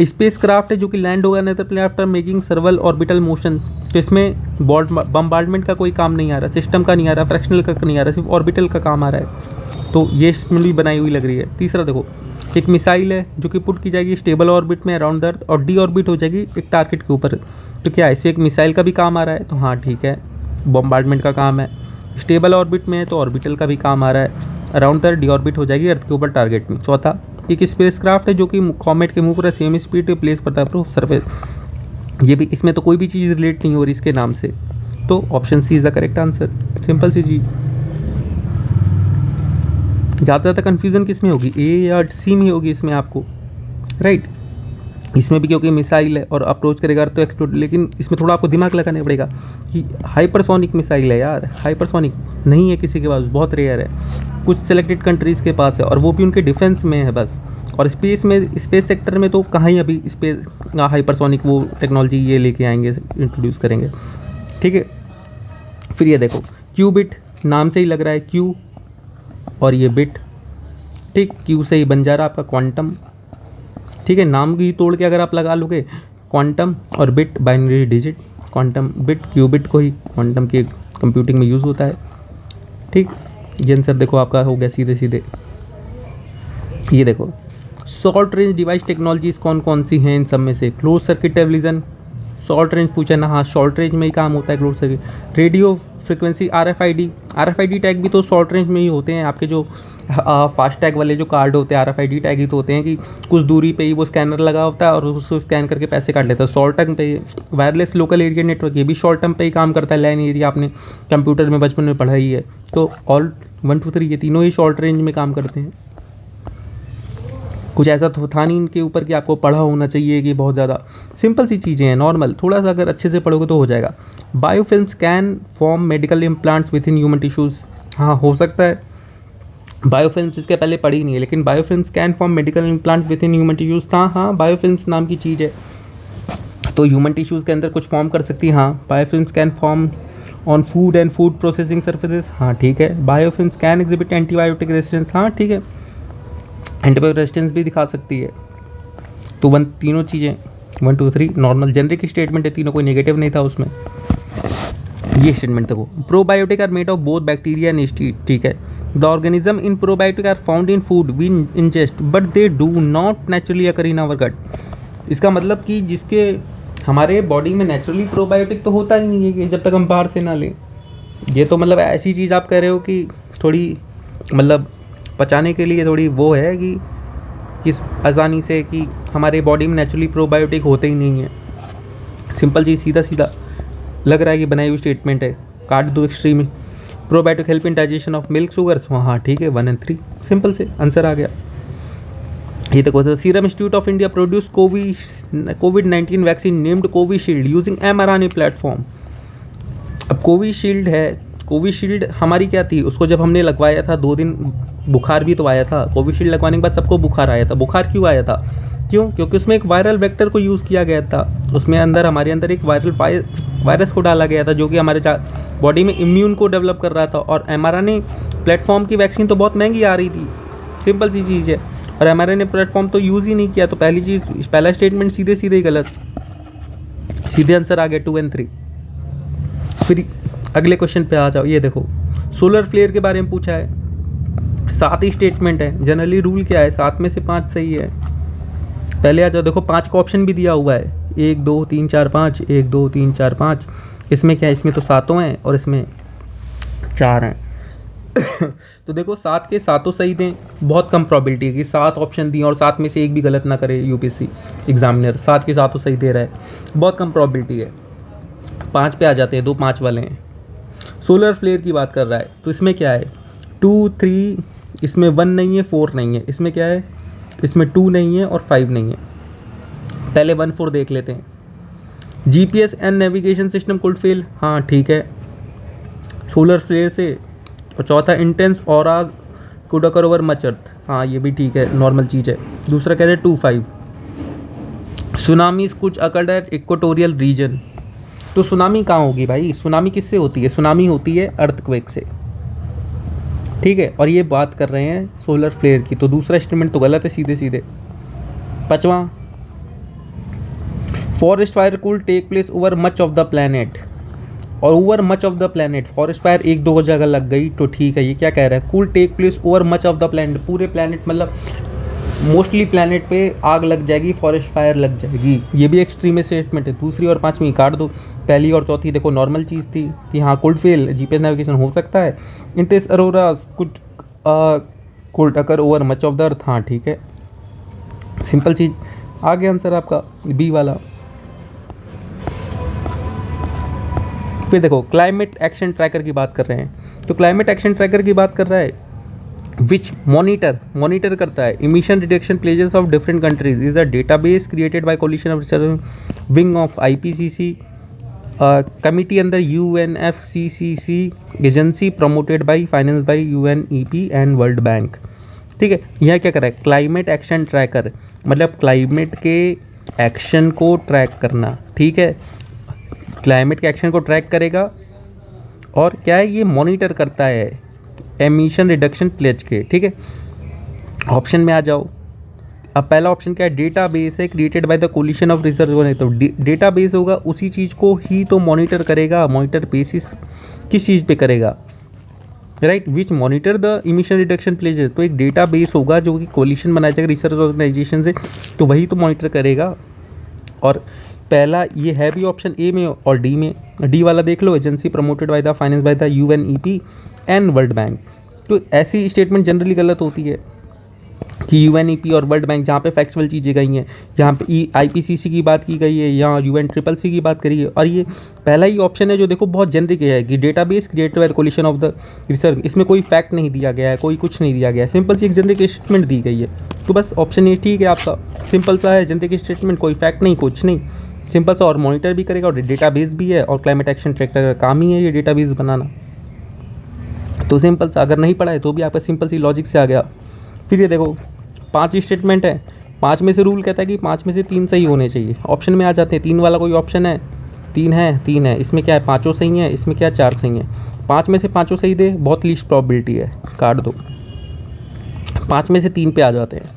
स्पेस क्राफ्ट है जो कि लैंड होगा another planet after making सर्वल orbital motion. तो इसमें बम्बार्डमेंट का कोई काम नहीं आ रहा, सिस्टम का नहीं आ रहा, फ्रैक्शनल का नहीं आ रहा, सिर्फ ऑर्बिटल का काम आ रहा है। तो ये स्टेटमेंट भी बनाई हुई लग रही है। तीसरा देखो, एक मिसाइल है जो कि पुट की जाएगी स्टेबल ऑर्बिट में अराउंड द अर्थ, और डी ऑर्बिट हो जाएगी एक टारगेट के ऊपर। तो क्या इससे एक मिसाइल का भी काम आ रहा है? तो हाँ ठीक है, बम्बार्डमेंट का काम है। स्टेबल ऑर्बिट में है तो ऑर्बिटल का भी काम आ रहा है, around the earth D orbit हो जाएगी अर्थ के ऊपर टारगेट में। चौथा, एक स्पेसक्राफ्ट है जो कि कॉमेट के मुंह पर सेम स्पीड पे प्लेस करता है सरफेस। ये भी, इसमें तो कोई भी चीज़ रिलेट नहीं हो रही इसके नाम से, तो option C is the correct answer. Simple सी चीज़। ज़्यादा कन्फ्यूज़न किस में होगी, ए या सी में होगी इसमें आपको, राइट। इसमें भी क्योंकि मिसाइल है और अप्रोच करेगा तो एक्सप्लोड, लेकिन इसमें थोड़ा आपको दिमाग लगाना पड़ेगा कि हाइपरसोनिक मिसाइल है यार, हाइपरसोनिक नहीं है किसी के पास, बहुत रेयर है, कुछ सिलेक्टेड कंट्रीज़ के पास है, और वो भी उनके डिफेंस में है बस। और स्पेस सेक्टर में तो कहाँ ही अभी स्पेस हाइपरसोनिक वो टेक्नोलॉजी ये लेके आएंगे, इंट्रोड्यूस करेंगे, ठीक है। फिर ये देखो क्यूबिट, नाम से ही लग रहा है क्यू और ये बिट, ठीक, क्यू से ही बन जा रहा है आपका क्वांटम, ठीक है। नाम की तोड़ के अगर आप लगा लोगे, क्वांटम और bit binary digit, quantum bit qubit को ही क्वांटम के कंप्यूटिंग में यूज़ होता है, ठीक। ये आंसर देखो आपका हो गया सीधे सीधे। ये देखो शॉर्ट रेंज डिवाइस टेक्नोलॉजीज कौन कौन सी हैं इन सब में से, close circuit television, short range पूछा ना, हाँ शॉर्ट रेंज में ही काम होता है close circuit. Radio frequency, RFID tag भी तो शॉर्ट रेंज में ही होते हैं। आपके जो फास्ट टैग वाले जो कार्ड होते हैं आरएफआईडी टैग ही तो होते हैं कि कुछ दूरी पे ही वो स्कैनर लगा होता है और उसको स्कैन करके पैसे काट लेता है। शॉर्ट टर्म पे वायरलेस लोकल एरिया नेटवर्क, ये भी शॉर्ट टर्म पे ही काम करता है। लैन एरिया आपने कंप्यूटर में बचपन में पढ़ा ही है। तो ऑल 1 2 3 ये तीनों ही शॉर्ट रेंज में काम करते हैं। कुछ ऐसा तो था नहीं इनके ऊपर कि आपको पढ़ा होना चाहिए कि बहुत ज़्यादा, सिंपल सी चीज़ें हैं, नॉर्मल, थोड़ा सा अगर अच्छे से पढ़ोगे तो हो जाएगा। Biofilms can form medical implants with in human tissues, हाँ हो सकता है। बायोफिल्म्स इसके पहले पढ़ी नहीं है, लेकिन biofilms can form medical implant with in human tissues था, हाँ बायोफिल्म्स नाम की चीज़ है तो ह्यूमन टिश्यूज़ के अंदर कुछ फॉर्म कर सकती है, हाँ। Biofilms can form on food and food processing surfaces, हाँ ठीक है। Biofilms can exhibit antibiotic resistance, हाँ ठीक है, एंटीबायोटिक रेजिस्टेंस भी दिखा सकती है। तो तीनों चीज़ें 1 2 3 नॉर्मल जेनरिक स्टेटमेंट है तीनों, कोई नेगेटिव नहीं था उसमें। ये स्टेटमेंट देखो, probiotic are made of both bacteria and yeast, ठीक है। The organism in probiotic are found in food we ingest but they do not naturally occur in our gut. इसका मतलब कि जिसके हमारे बॉडी में नेचुरली प्रोबायोटिक तो होता ही नहीं है कि जब तक हम बाहर से ना लें। ये तो मतलब ऐसी चीज़ आप कह रहे हो कि थोड़ी मतलब पचाने के लिए थोड़ी वो है कि किस आसानी से कि हमारे बॉडी में नेचुरली प्रोबायोटिक होते ही नहीं है। सिंपल चीज़, सीधा सीधा लग रहा है कि बनाई हुई स्टेटमेंट है, काट दो extreme. Probiotic help in digestion of milk sugars, हाँ ठीक है 1 और 3 सिंपल से आंसर आ गया। ये देखो, serum institute of India produce covid vaccine named Covishield using mRNA platform. अब कोविशील्ड हमारी क्या थी, उसको जब हमने लगवाया था 2 दिन बुखार भी तो आया था। कोविशील्ड लगवाने के बाद सबको बुखार आया था। बुखार क्यों आया था? क्योंकि उसमें एक वायरल वेक्टर को यूज़ किया गया था। उसमें हमारे अंदर एक वायरस को डाला गया था जो कि हमारे बॉडी में इम्यून को डेवलप कर रहा था। और mRNA प्लेटफॉर्म की वैक्सीन तो बहुत महंगी आ रही थी, सिंपल सी चीज़ है। और mRNA प्लेटफॉर्म तो यूज़ ही नहीं किया, तो पहला स्टेटमेंट सीधे सीधे गलत, सीधे आंसर आ गया 2 और 3। फिर अगले क्वेश्चन पे आ जाओ। ये देखो, सोलर फ्लेयर के बारे में पूछा है, 7 ही स्टेटमेंट है। जनरली रूल क्या है, 7 में से 5 सही है। पहले आ जाओ, देखो 5 का ऑप्शन भी दिया हुआ है, 1 2 3 4 5, 1 2 3 4 5। इसमें क्या है, इसमें तो 7 हैं और इसमें 4 हैं। तो देखो 7 के 7 सही दें, बहुत कम प्रोबेबिलिटी है कि 7 ऑप्शन दिए और 7 में से एक भी गलत ना करे यूपीएससी एग्जामिनर। 7 के 7 सही दे रहा है, बहुत कम प्रोबेबिलिटी है। 5 पे आ जाते हैं, 2 5 वाले हैं। सोलर फ्लेयर की बात कर रहा है, तो इसमें क्या है 2 3, इसमें 1 नहीं है 4 नहीं है। इसमें क्या है, इसमें 2 नहीं है और 5 नहीं है। पहले 1 4 देख लेते हैं। GPS and navigation system could fail, हाँ ठीक है सोलर फ्लेयर से। और चौथा, intense aurora could occur over much earth, हाँ ये भी ठीक है, नॉर्मल चीज़ है। दूसरा कह रहे 2 5। सुनामीज कुछ अकर्ड एट इक्वेटोरियल रीजन, तो सुनामी कहाँ होगी भाई? सुनामी किससे होती है? सुनामी होती है अर्थक्वेक से, ठीक है। और ये बात कर रहे हैं सोलर फ्लेयर की, तो दूसरा स्टेटमेंट तो गलत है सीधे सीधे। 5वां, forest fire could take place over much of the planet, और over much of the planet, forest fire 1-2 जगह लग गई तो ठीक है। ये क्या कह रहा है, could take place over much of the planet, पूरे प्लैनेट मतलब मोस्टली प्लैनेट पे आग लग जाएगी, फॉरेस्ट फायर लग जाएगी। ये भी एक्सट्रीम स्टेटमेंट है। दूसरी और 5वीं काट दो। पहली और चौथी देखो नॉर्मल चीज़ थी कि हाँ कुड फेल, जीपीएस नेविगेशन हो सकता है। Intense Arora could occur over much of the अर्थ, हाँ ठीक है, सिंपल चीज़। आगे आंसर आपका बी वाला। फिर देखो क्लाइमेट एक्शन ट्रैकर की बात कर रहे हैं, तो क्लाइमेट एक्शन ट्रैकर की बात कर रहा है विच मॉनिटर करता है emission reduction pledges of different countries, is a database created by coalition of research wing of IPCC committee under UNFCCC agency promoted by finance by UNEP and World Bank. ठीक है। यह क्या कर रहा है, क्लाइमेट एक्शन ट्रैकर, मतलब क्लाइमेट के एक्शन को ट्रैक करना, ठीक है। क्लाइमेट के एक्शन को ट्रैक करेगा और क्या है, ये मॉनिटर करता है एमिशन रिडक्शन प्लेज के, ठीक है। ऑप्शन में आ जाओ। अब पहला ऑप्शन क्या है, डेटा बेस है created by the coalition of research organisation. तो डेटा बेस होगा, उसी चीज़ को ही तो मॉनिटर करेगा। मॉनिटर बेसिस किस चीज़ पे करेगा, right, which monitor the emission reduction pledges. तो एक डेटा बेस होगा जो कि कोलिशन बनाया जाएगा रिसर्च ऑर्गेनाइजेशन से, तो वही तो मॉनिटर करेगा। और पहला ये है भी ऑप्शन ए में और डी में। डी वाला देख लो, agency promoted by the finance by the UNEP and World Bank. तो ऐसी स्टेटमेंट जनरली गलत होती है कि UNEP और वर्ल्ड बैंक, जहाँ पे फैक्चुअल चीज़ें गई हैं, यहाँ पे IPCC की बात की गई है, यहाँ UNCCC की बात करी है। और ये पहला ही ऑप्शन है जो देखो बहुत जनरिक है कि database created by coalition of the research. इसमें कोई फैक्ट नहीं दिया गया है, कोई कुछ नहीं दिया गया है, सिंपल सी एक जनरिक स्टेटमेंट दी गई है। तो बस ऑप्शन ये ठीक है आपका, सिंपल सा है, जनरिक स्टेटमेंट, कोई फैक्ट नहीं, कुछ नहीं, सिंपल सा। और मॉनिटर भी करेगा और डेटाबेस भी है, और क्लाइमेट एक्शन ट्रैकर का काम ही है ये डेटाबेस बनाना। तो सिंपल सा, अगर नहीं पढ़ा है तो भी आपका सिंपल सी लॉजिक से आ गया। फिर ये देखो 5 स्टेटमेंट है, 5 में से रूल कहता है कि 5 में से 3 सही होने चाहिए। ऑप्शन में आ जाते हैं, 3 वाला कोई ऑप्शन है, 3 है, इसमें क्या है, 5 सही है, इसमें क्या है, 4 सही है। 5 में से 5 सही दे, बहुत लीस्ट प्रॉबिलिटी है, काट दो। 5 में से 3 पे आ जाते हैं।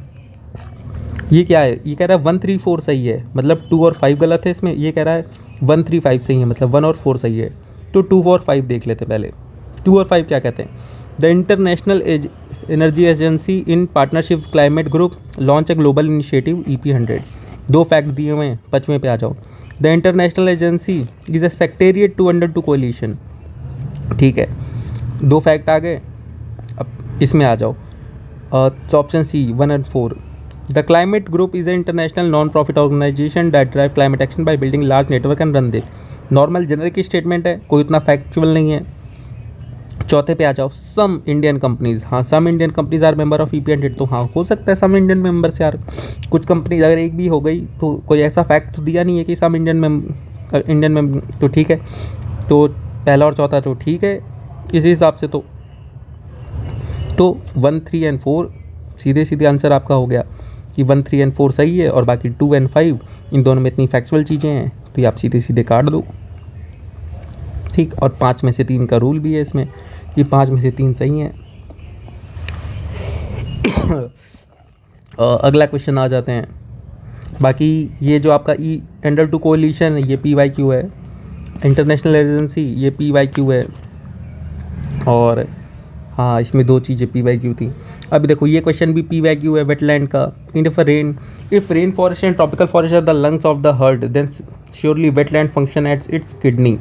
ये क्या है, ये कह रहा है 1 3 4 सही है, मतलब 2 और 5 गलत है इसमें। ये कह रहा है 1 3 5 सही है, मतलब 1 और 4 सही है। तो 2 और 5 देख लेते पहले। 2 और 5 क्या कहते हैं, the international energy agency in partnership climate group launch a global initiative EP100। 2 fact दिए हुए हैं, 5वें पे आ जाओ। The international agency is a secretariat to under to coalition, ठीक है। 2 फैक्ट आ गए। अब इसमें आ जाओ, ऑप्शन सी 1 और 4। The climate group is a international non profit organisation that drive climate action by building large network and run this. Normal generic statement है, कोई उतना फैक्चुअल नहीं है। 4थे पे आ जाओ, सम इंडियन कंपनीज। हाँ, some Indian companies are member of EP100। तो हाँ, हो सकता है सम इंडियन मेंबर्स यार, कुछ कंपनीज अगर एक भी हो गई तो कोई ऐसा फैक्ट दिया नहीं है कि सम इंडियन मेंबर, तो ठीक है। तो पहला और चौथा तो ठीक है इसी हिसाब से। तो 1 3 एंड 4 सीधे सीधे आंसर आपका हो गया कि 1 3 एंड 4 सही है, और बाकी 2 एंड 5 इन दोनों में इतनी फैक्चुअल चीज़ें हैं तो ये आप सीधे सीधे काट दो, ठीक। और 5 में से 3 का रूल भी है इसमें कि 5 में से 3 सही हैं। अगला क्वेश्चन आ जाते हैं। बाकी ये जो आपका अंडर टू कोलिशन ये PYQ है, इंटरनेशनल एजेंसी ये PYQ है, और हाँ इसमें 2 चीज़ें PYQ थी। अभी देखो ये क्वेश्चन भी PYQ है वेटलैंड का। If rain forest and tropical forest are the lungs of the earth then surely wetland function at its kidney.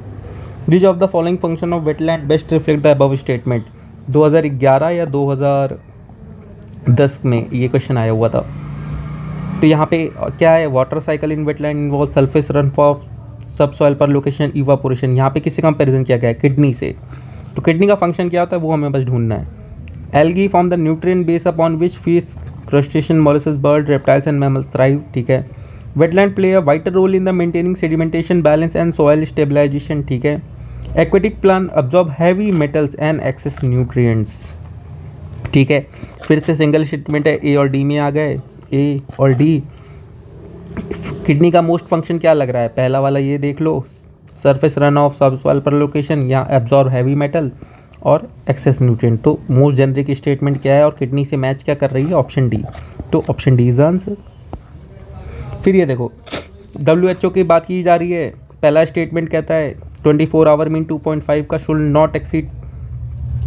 Which of the following function of wetland best reflect the above statement. 2011 या 2010 में ये क्वेश्चन आया हुआ था। तो यहाँ पे क्या है, water cycle in wetland involve surface run of सब सॉइल पर लोकेशन इवापोरेशन। यहाँ पे किससे कंपेरिजन किया गया है, किडनी से। तो किडनी का फंक्शन क्या होता है वो हमें बस ढूंढना है। Algae form the nutrient base upon which fish crustacean molluscs bird reptiles and mammals thrive, ठीक है। Wetland play a vital role in the maintaining sedimentation balance and soil stabilisation, ठीक है। Aquatic plant absorb heavy metals and excess nutrients, ठीक है। फिर से सिंगल स्टेटमेंट है, ए और डी में आ गए, ए और डी। किडनी का मोस्ट फंक्शन क्या लग रहा है, पहला वाला ये देख लो, सरफेस रन ऑफ सब सॉइल पर लोकेशन या एब्जॉर्ब हैवी मेटल और एक्सेस न्यूट्रिएंट। तो मोस्ट जेनरिक स्टेटमेंट क्या है और किडनी से मैच क्या कर रही है, ऑप्शन डी। तो ऑप्शन डी इज आंसर। फिर ये देखो WHO की बात की जा रही है। पहला स्टेटमेंट कहता है 24 आवर मीन 2.5 का should not exceed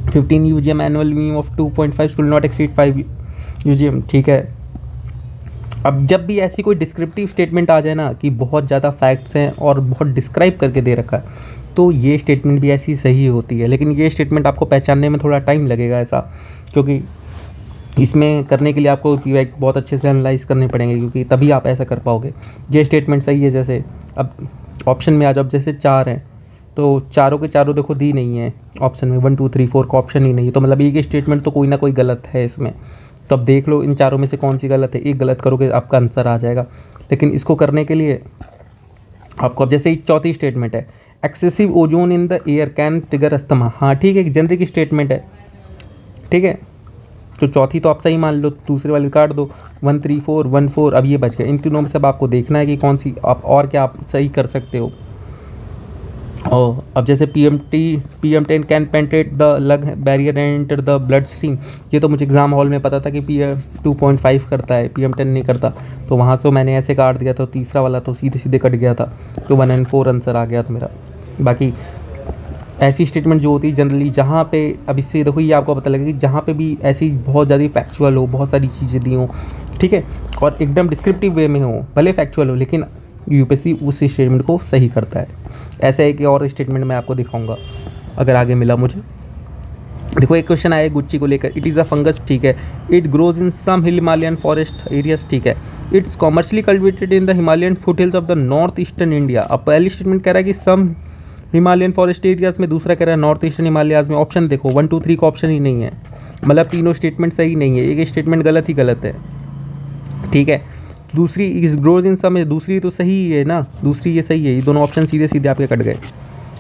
15 UGM, annual mean of 2.5 should not exceed 5 UGM, ठीक है। अब जब भी ऐसी कोई डिस्क्रिप्टिव स्टेटमेंट आ जाए ना कि बहुत ज़्यादा फैक्ट्स हैं और बहुत डिस्क्राइब करके दे रखा है, तो ये स्टेटमेंट भी ऐसी सही होती है। लेकिन ये स्टेटमेंट आपको पहचानने में थोड़ा टाइम लगेगा ऐसा, क्योंकि इसमें करने के लिए आपको PYQ बहुत अच्छे से एनालाइज करने पड़ेंगे, क्योंकि तभी आप ऐसा कर पाओगे। ये स्टेटमेंट सही है। जैसे अब ऑप्शन में आ जाओ, जैसे 4 हैं तो चारों के चारों देखो दी नहीं है ऑप्शन में, 1 2 3 4 का ऑप्शन ही नहीं है, तो मतलब एक स्टेटमेंट तो कोई ना कोई गलत है इसमें। तो अब देख लो इन चारों में से कौन सी गलत है, एक गलत करोगे आपका आंसर आ जाएगा। लेकिन इसको करने के लिए आपको, अब जैसे चौथी स्टेटमेंट है, excessive ozone in the air can trigger asthma. हाँ ठीक है, एक जेनरिक स्टेटमेंट है, ठीक है। तो चौथी तो आप सही मान लो, दूसरे वाली काट दो, 1 3 4 1 4, अब ये बच गए। इन तीनों में से अब आपको देखना है कि कौन सी आप और क्या आप सही कर सकते हो। और अब जैसे PM10 can penetrate the lung barrier and enter the blood stream, ये तो मुझे एग्ज़ाम हॉल में पता था कि PM 2.5 करता है, PM10 नहीं करता, तो वहाँ तो मैंने ऐसे काट दिया, तो तीसरा वाला तो सीधे सीधे कट गया था, तो 1 and 4 आंसर आ गया था मेरा। बाकी ऐसी स्टेटमेंट जो होती है जनरली, जहाँ पे अब इससे देखो ये आपको पता लगेगा कि जहाँ पे भी ऐसी बहुत ज़्यादा फैक्चुअल हो, बहुत सारी चीज़ें दी हों, ठीक है, और एकदम डिस्क्रिप्टिव वे में हो, भले फैक्चुअल हो, लेकिन यूपीएससी उस स्टेटमेंट को सही करता है। ऐसा है कि और स्टेटमेंट मैं आपको दिखाऊंगा अगर आगे मिला मुझे। देखो एक क्वेश्चन आया गुच्ची को लेकर, इट इज़ अ फंगस, ठीक है, it grows in some Himalayan forest areas, ठीक है, it's commercially cultivated in the Himalayan foothills of the north eastern India. अब पहली स्टेटमेंट कह रहा है कि सम हिमालयन फॉरेस्ट एरियाज में, दूसरा कह रहा है नॉर्थ ईस्टर्न हिमालयाज में। ऑप्शन देखो 1 2 3 का ऑप्शन ही नहीं है, मतलब तीनों स्टेटमेंट सही नहीं है, एक स्टेटमेंट गलत ही गलत है, ठीक है। दूसरी इस ग्रोज इन सम, दूसरी तो सही है ना, दूसरी ये सही है, ये दोनों ऑप्शन सीधे सीधे आपके कट गए।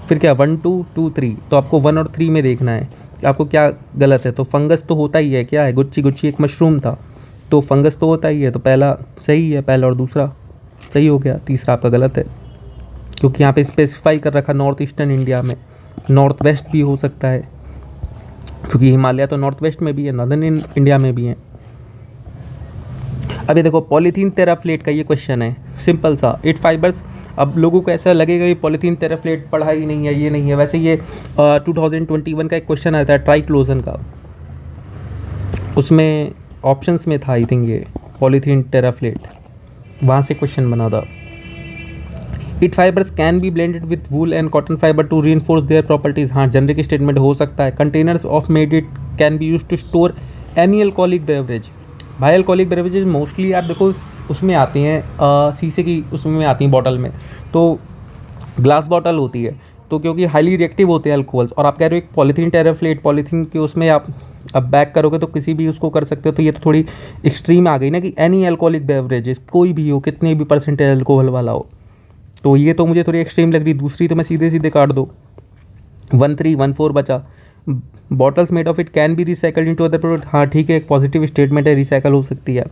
फिर क्या 1 2 2 3, तो आपको 1 और 3 में देखना है कि आपको क्या गलत है। तो फंगस तो होता ही है, क्या है, गुच्ची गुच्ची एक मशरूम था, तो फंगस तो होता ही है, तो पहला सही है, पहला और दूसरा सही हो गया, तीसरा आपका गलत है, क्योंकि यहाँ पे स्पेसिफाई कर रखा नॉर्थ ईस्टर्न इंडिया में, नॉर्थ वेस्ट भी हो सकता है, क्योंकि हिमालय तो नॉर्थ वेस्ट में भी है, नॉर्दर्न इंडिया में भी है। अभी देखो पॉलीथीन टेराफ्लेट का ये क्वेश्चन है, सिंपल सा, 8 फाइबर्स। अब लोगों को ऐसा लगेगा कि पॉलीथीन टेराफ्लेट पढ़ा ही नहीं है, ये नहीं है, वैसे ये 2021 का एक क्वेश्चन आया था ट्राइक्लोजन का, उसमें ऑप्शंस में था आई थिंक ये पॉलीथीन टेराफ्लेट, वहाँ से क्वेश्चन बना था। It fibres can be blended with wool and cotton fibre to reinforce their properties, हाँ जनरिक स्टेटमेंट हो सकता है। Containers of made it can be use to store any alcoholic beverage, भाई अल्कोहलिक बेवरेजेज मोस्टली आप देखो उसमें आती हैं शीशे की, उसमें आती हैं बॉटल में, तो ग्लास बॉटल होती है, तो क्योंकि हाईली रिएक्टिव होते हैं अल्कोहल्स, और आप कह रहे हो एक पॉलीथीन टेराफ्लेट, पॉलीथीन के उसमें आप अब बैक करोगे तो किसी भी उसको कर सकते हो, तो ये तो थोड़ी एक्सट्रीम आ गई ना कि एनी अल्कोहलिक बेवरेजेस, कोई भी हो, कितने भी परसेंटेज अल्कोहल वाला हो, तो ये तो मुझे थोड़ी एक्सट्रीम लग रही। दूसरी तो मैं सीधे सीधे काट दो, 1 3 1 4 बचा। Bottles made of it can B recycled into other product, हाँ ठीक है, एक पॉजिटिव स्टेटमेंट है, रिसाइकल हो सकती है।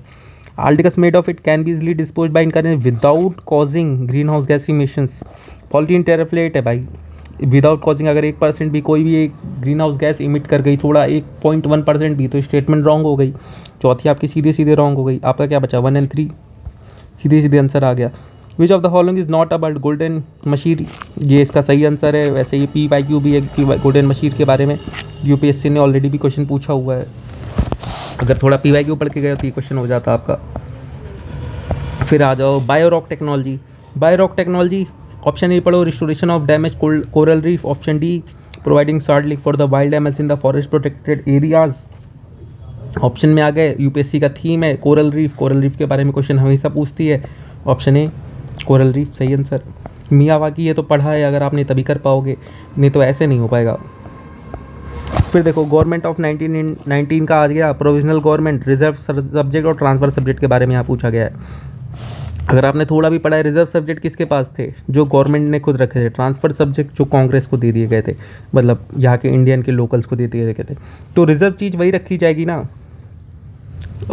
Articles made of it can be easily dispose by इनकरेंस without causing green house gas emissions, polythene terephthalate है भाई, विदाउट कॉजिंग अगर 1% भी कोई भी एक ग्रीन हाउस गैस इमिट कर गई, थोड़ा 1.1% भी, तो स्टेटमेंट रॉन्ग हो गई, चौथी आपकी सीधे सीधे रॉन्ग हो गई। आपका क्या बचा 1 and 3, सीधे सीधे आंसर आ गया। विच of the following is not about golden machine, ये इसका सही आंसर है। वैसे ये PYQ भी है, गोल्डन मशीर के बारे में UPSC ने ऑलरेडी भी क्वेश्चन पूछा हुआ है, अगर थोड़ा PYQ पढ़ के गए तो ये क्वेश्चन हो जाता आपका। फिर आ जाओ biorock technology, biorock technology option A पढ़ो, restoration of damage coral reef, option D providing salt lick for the wild animals in the forest protected areas. Option में आ गए, UPSC का थीम है कोरल रीफ, कोरल रीफ के बारे में क्वेश्चन हमेशा पूछती है, ऑप्शन ए कोरल रीफ सही आंसर। मियावाकी ये तो पढ़ा है, अगर आपने तभी कर पाओगे, नहीं तो ऐसे नहीं हो पाएगा। फिर देखो गवर्नमेंट ऑफ 1919 का आ गया, प्रोविजनल गवर्नमेंट, रिजर्व सब्जेक्ट और ट्रांसफर सब्जेक्ट के बारे में यहाँ पूछा गया है। अगर आपने थोड़ा भी पढ़ा है, रिजर्व सब्जेक्ट किसके पास थे, जो गवर्नमेंट ने खुद रखे थे, ट्रांसफर सब्जेक्ट जो कांग्रेस को दे दिए गए थे, मतलब यहाँ के इंडियन के लोकल्स को दे दिए गए थे, तो रिजर्व चीज़ वही रखी जाएगी ना।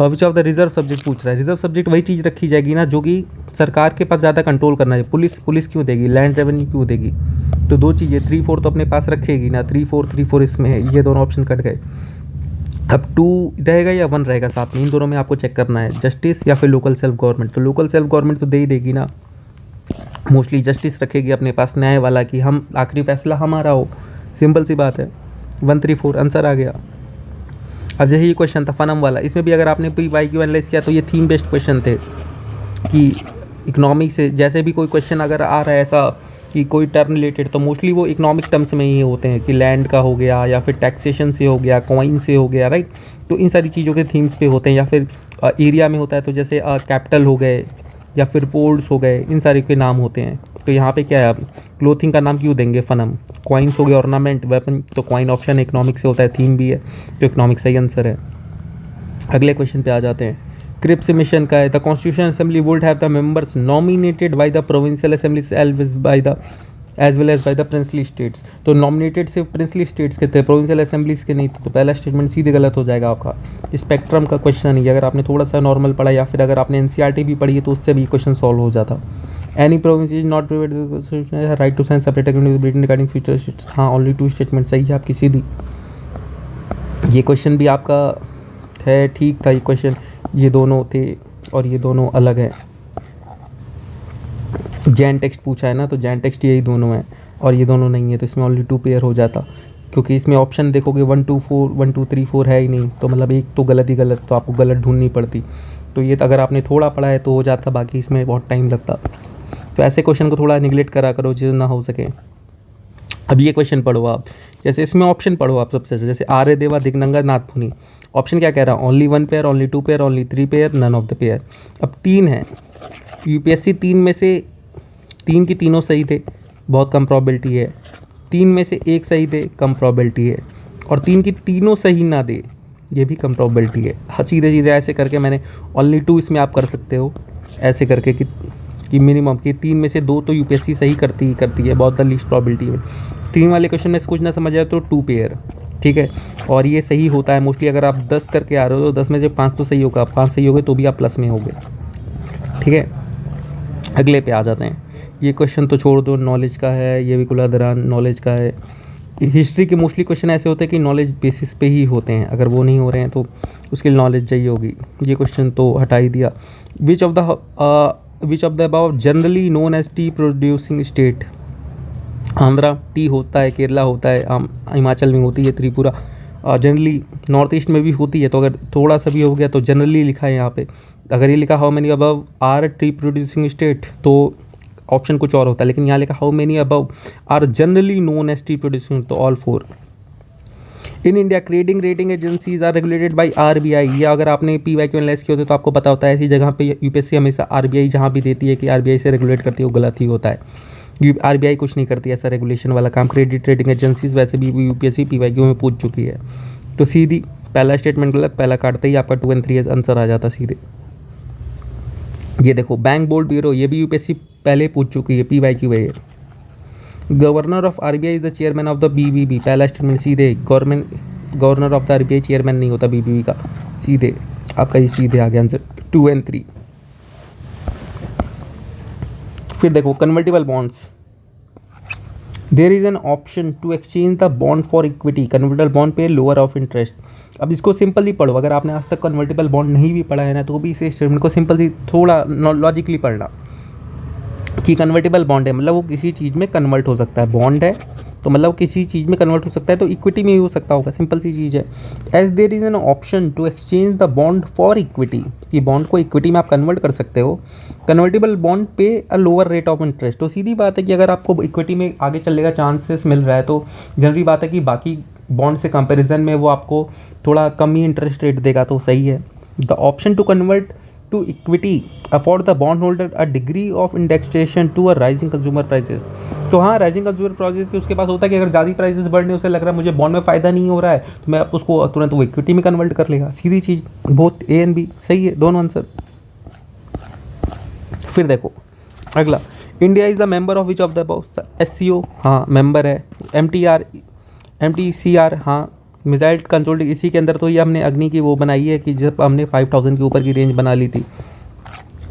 विच ऑफ द रिजर्व सब्जेक्ट पूछ रहा है, रिजर्व सब्जेक्ट वही चीज़ रखी जाएगी ना जो कि सरकार के पास ज़्यादा कंट्रोल करना है। पुलिस क्यों देगी, लैंड रेवेन्यू क्यों देगी, तो दो चीज़ें 3 4 तो अपने पास रखेगी ना, 3 4 इसमें है, ये दोनों ऑप्शन कट गए। अब 2 रहेगा या 1 रहेगा साथ में, इन दोनों में आपको चेक करना है, जस्टिस या फिर लोकल सेल्फ गवर्नमेंट। तो लोकल सेल्फ गवर्नमेंट तो दे ही देगी ना, मोस्टली जस्टिस रखेगी अपने पास, न्याय वाला, कि हम आखिरी फैसला हमारा हो, सिंपल सी बात है। 1 3 4 आंसर आ गया। अब जैसे ये क्वेश्चन था फनम वाला, इसमें भी अगर आपने PYQ एनालाइज किया तो ये थीम बेस्ड क्वेश्चन थे कि इकोनॉमिक से जैसे भी कोई क्वेश्चन अगर आ रहा है ऐसा कि कोई टर्म रिलेटेड, तो मोस्टली वो इकोनॉमिक टर्म्स में ही होते हैं कि लैंड का हो गया या फिर टैक्सेशन से हो गया, कॉइन से हो गया, राइट। तो इन सारी चीज़ों के थीम्स पे होते हैं, या फिर एरिया में होता है, तो जैसे कैपिटल हो गए या फिर पोर्ट्स हो गए, इन सारे के नाम होते हैं। तो यहाँ पे क्या है, क्लोथिंग का नाम क्यों देंगे फनम, कॉइन्स हो गए, ऑर्नामेंट, वेपन, तो कॉइन ऑप्शन इकोनॉमिक से होता है, थीम भी है, तो इकोनॉमिक सही आंसर है। अगले क्वेश्चन पे आ जाते हैं। क्रिप्स मिशन का है, the constitution assembly would have the members nominated by the provincial assembly Elvis by the as well as by the princely states. तो नॉमिनेटेड सिर्फ प्रिंसली स्टेट्स के थे, प्रोविंशियल असेंबलीज के नहीं थे, तो पहला स्टेटमेंट सीधे गलत हो जाएगा आपका। स्पेक्ट्रम का क्वेश्चन ही, अगर आपने थोड़ा सा नॉर्मल पढ़ा या फिर अगर आपने एनसीईआरटी भी पढ़ी है तो उससे भी क्वेश्चन सॉल्व हो जाता। Any province is not right to sign separate regarding future states. हाँ, ओनली 2 स्टेटमेंट सही है आपकी सीधी। ये क्वेश्चन भी आपका है, ठीक था ये क्वेश्चन, ये दोनों थे और ये दोनों अलग हैं। जैन टेक्स्ट पूछा है ना, तो जैन टेक्स्ट यही दोनों हैं और ये दोनों नहीं है, तो इसमें ओनली 2 पेयर हो जाता। क्योंकि इसमें ऑप्शन देखोगे 1 2 4 1 2 3 4 है ही नहीं, तो मतलब एक तो गलत ही गलत, तो आपको गलत ढूंढनी पड़ती। तो ये अगर आपने थोड़ा पढ़ा है तो हो जाता, बाकी इसमें बहुत टाइम लगता। तो ऐसे क्वेश्चन को थोड़ा निगलेक्ट करा करो जितना हो सके। अब ये क्वेश्चन पढ़ो आप, जैसे इसमें ऑप्शन पढ़ो आप सबसे, जैसे आर्य देवा दिग्नंगा नाथमुनि। ऑप्शन क्या कह रहा है? Only 1 pair, only 2 pair, only 3 pair, none of the pair. अब 3 है, यूपीएससी 3 में से 3 की तीनों सही थे, बहुत कम प्रॉबिलिटी है। 3 में से 1 सही थे, कम प्रॉबिलिटी है। और 3 की तीनों सही ना दे, ये भी कम प्रॉबिलिटी है। हाँ, सीधे सीधे ऐसे करके मैंने ओनली 2 इसमें आप कर सकते हो, ऐसे करके कि मिनिमम कि 3 में से 2 तो यूपीएससी सही करती है, बहुत द लीस्ट प्रॉबिलिटी में। 3 वाले क्वेश्चन में से कुछ ना समझ आए तो 2 पेयर, ठीक है। और ये सही होता है मोस्टली, अगर आप 10 करके आ रहे हो तो 10 में से 5 तो सही होगा, 5 सही हो गए तो भी आप प्लस में होगे, ठीक है। अगले पे आ जाते हैं। ये क्वेश्चन तो छोड़ दो, नॉलेज का है, ये भी कुल दौरान नॉलेज का है। हिस्ट्री के मोस्टली क्वेश्चन ऐसे होते हैं कि नॉलेज बेसिस पे ही होते हैं, अगर वो नहीं हो रहे हैं तो उसके लिए नॉलेज चाहिए होगी। ये क्वेश्चन तो हटा ही दिया। Which of the above generally known as tea producing state? Andhra tea होता है, केरला होता है, हिमाचल में होती है, त्रिपुरा जनरली नॉर्थ ईस्ट में भी होती है। तो अगर थोड़ा सा भी हो गया तो जनरली लिखा है यहाँ पे। अगर ये लिखा how many above are tea producing state तो ऑप्शन कुछ और होता है, लेकिन यहाँ लिखा how many above are generally known as tea producing, तो all 4। In India credit rating agencies are regulated by RBI. ये अगर आपने पीवाईक्यू एनालाइज किए होते तो आपको पता होता है, ऐसी जगह पे यूपीएससी हमेशा आरबीआई जहाँ भी देती है कि आरबीआई से रेगुलेट करती है, वो गलत ही होता है। आरबीआई कुछ नहीं करती ऐसा रेगुलेशन वाला काम। क्रेडिट रेटिंग एजेंसीज वैसे भी यूपीएससी पीवाईक्यू में पूछ चुकी है। तो सीधी पहला स्टेटमेंट गलत, पहला काटते ही आपका 2 और 3 आंसर आ जाता सीधे। ये देखो बैंक बोर्ड ब्यूरो, ये भी यूपीएससी पहले पूछ चुकी है, पीवाईक्यू है। Governor of RBI is the chairman of the BBB. पहला स्टेटमेंट सीधे, governor of the RBI chairman नहीं होता बीबीबी का, सीधे आपका ये सीधे आ गया आंसर 2 और 3। फिर देखो convertible bonds, there is an option to exchange the bond for equity. Convertible bond pay lower of interest. अब इसको सिंपल ही पढ़ो, अगर आपने आज तक कन्वर्टिबल बॉन्ड नहीं भी पढ़ा है ना, तो भी इस स्टेटमेंट को सिंपल ही थोड़ा लॉजिकली पढ़ना कि कन्वर्टिबल बॉन्ड है मतलब वो किसी चीज़ में कन्वर्ट हो सकता है। बॉन्ड है तो मतलब किसी चीज़ में कन्वर्ट हो सकता है, तो इक्विटी में ही हो सकता होगा, सिंपल सी चीज़ है। As there is an option to exchange the bond for equity, कि बॉन्ड को इक्विटी में आप कन्वर्ट कर सकते हो। Convertible bond pay a lower rate of interest. तो सीधी बात है कि अगर आपको इक्विटी में आगे चलने का चांसेस मिल रहा है तो जनरली बात है कि बाकी बॉन्ड से कंपैरिजन में वो आपको थोड़ा कम ही इंटरेस्ट रेट देगा, तो सही है। The option to convert to equity afford the bondholder a degree of indexation to a rising consumer prices। तो हाँ, राइजिंग कंज्यूमर प्राइसेस के उसके पास होता है कि अगर ज़्यादा प्राइसेस बढ़ने, उसे लग रहा है मुझे बॉन्ड में फ़ायदा नहीं हो रहा है, तो मैं उसको तुरंत वो इक्विटी में कन्वर्ट कर लेगा। सीधी चीज़, बोथ ए एंड बी सही है, दोनों आंसर। फिर देखो अगला, India is the member of which of the above? SCO हाँ मेंबर है। एमटीसीआर हाँ मिसाइल कंट्रोल, इसी के अंदर तो ये हमने अग्नि की वो बनाई है कि जब हमने 5000 के ऊपर की रेंज बना ली थी।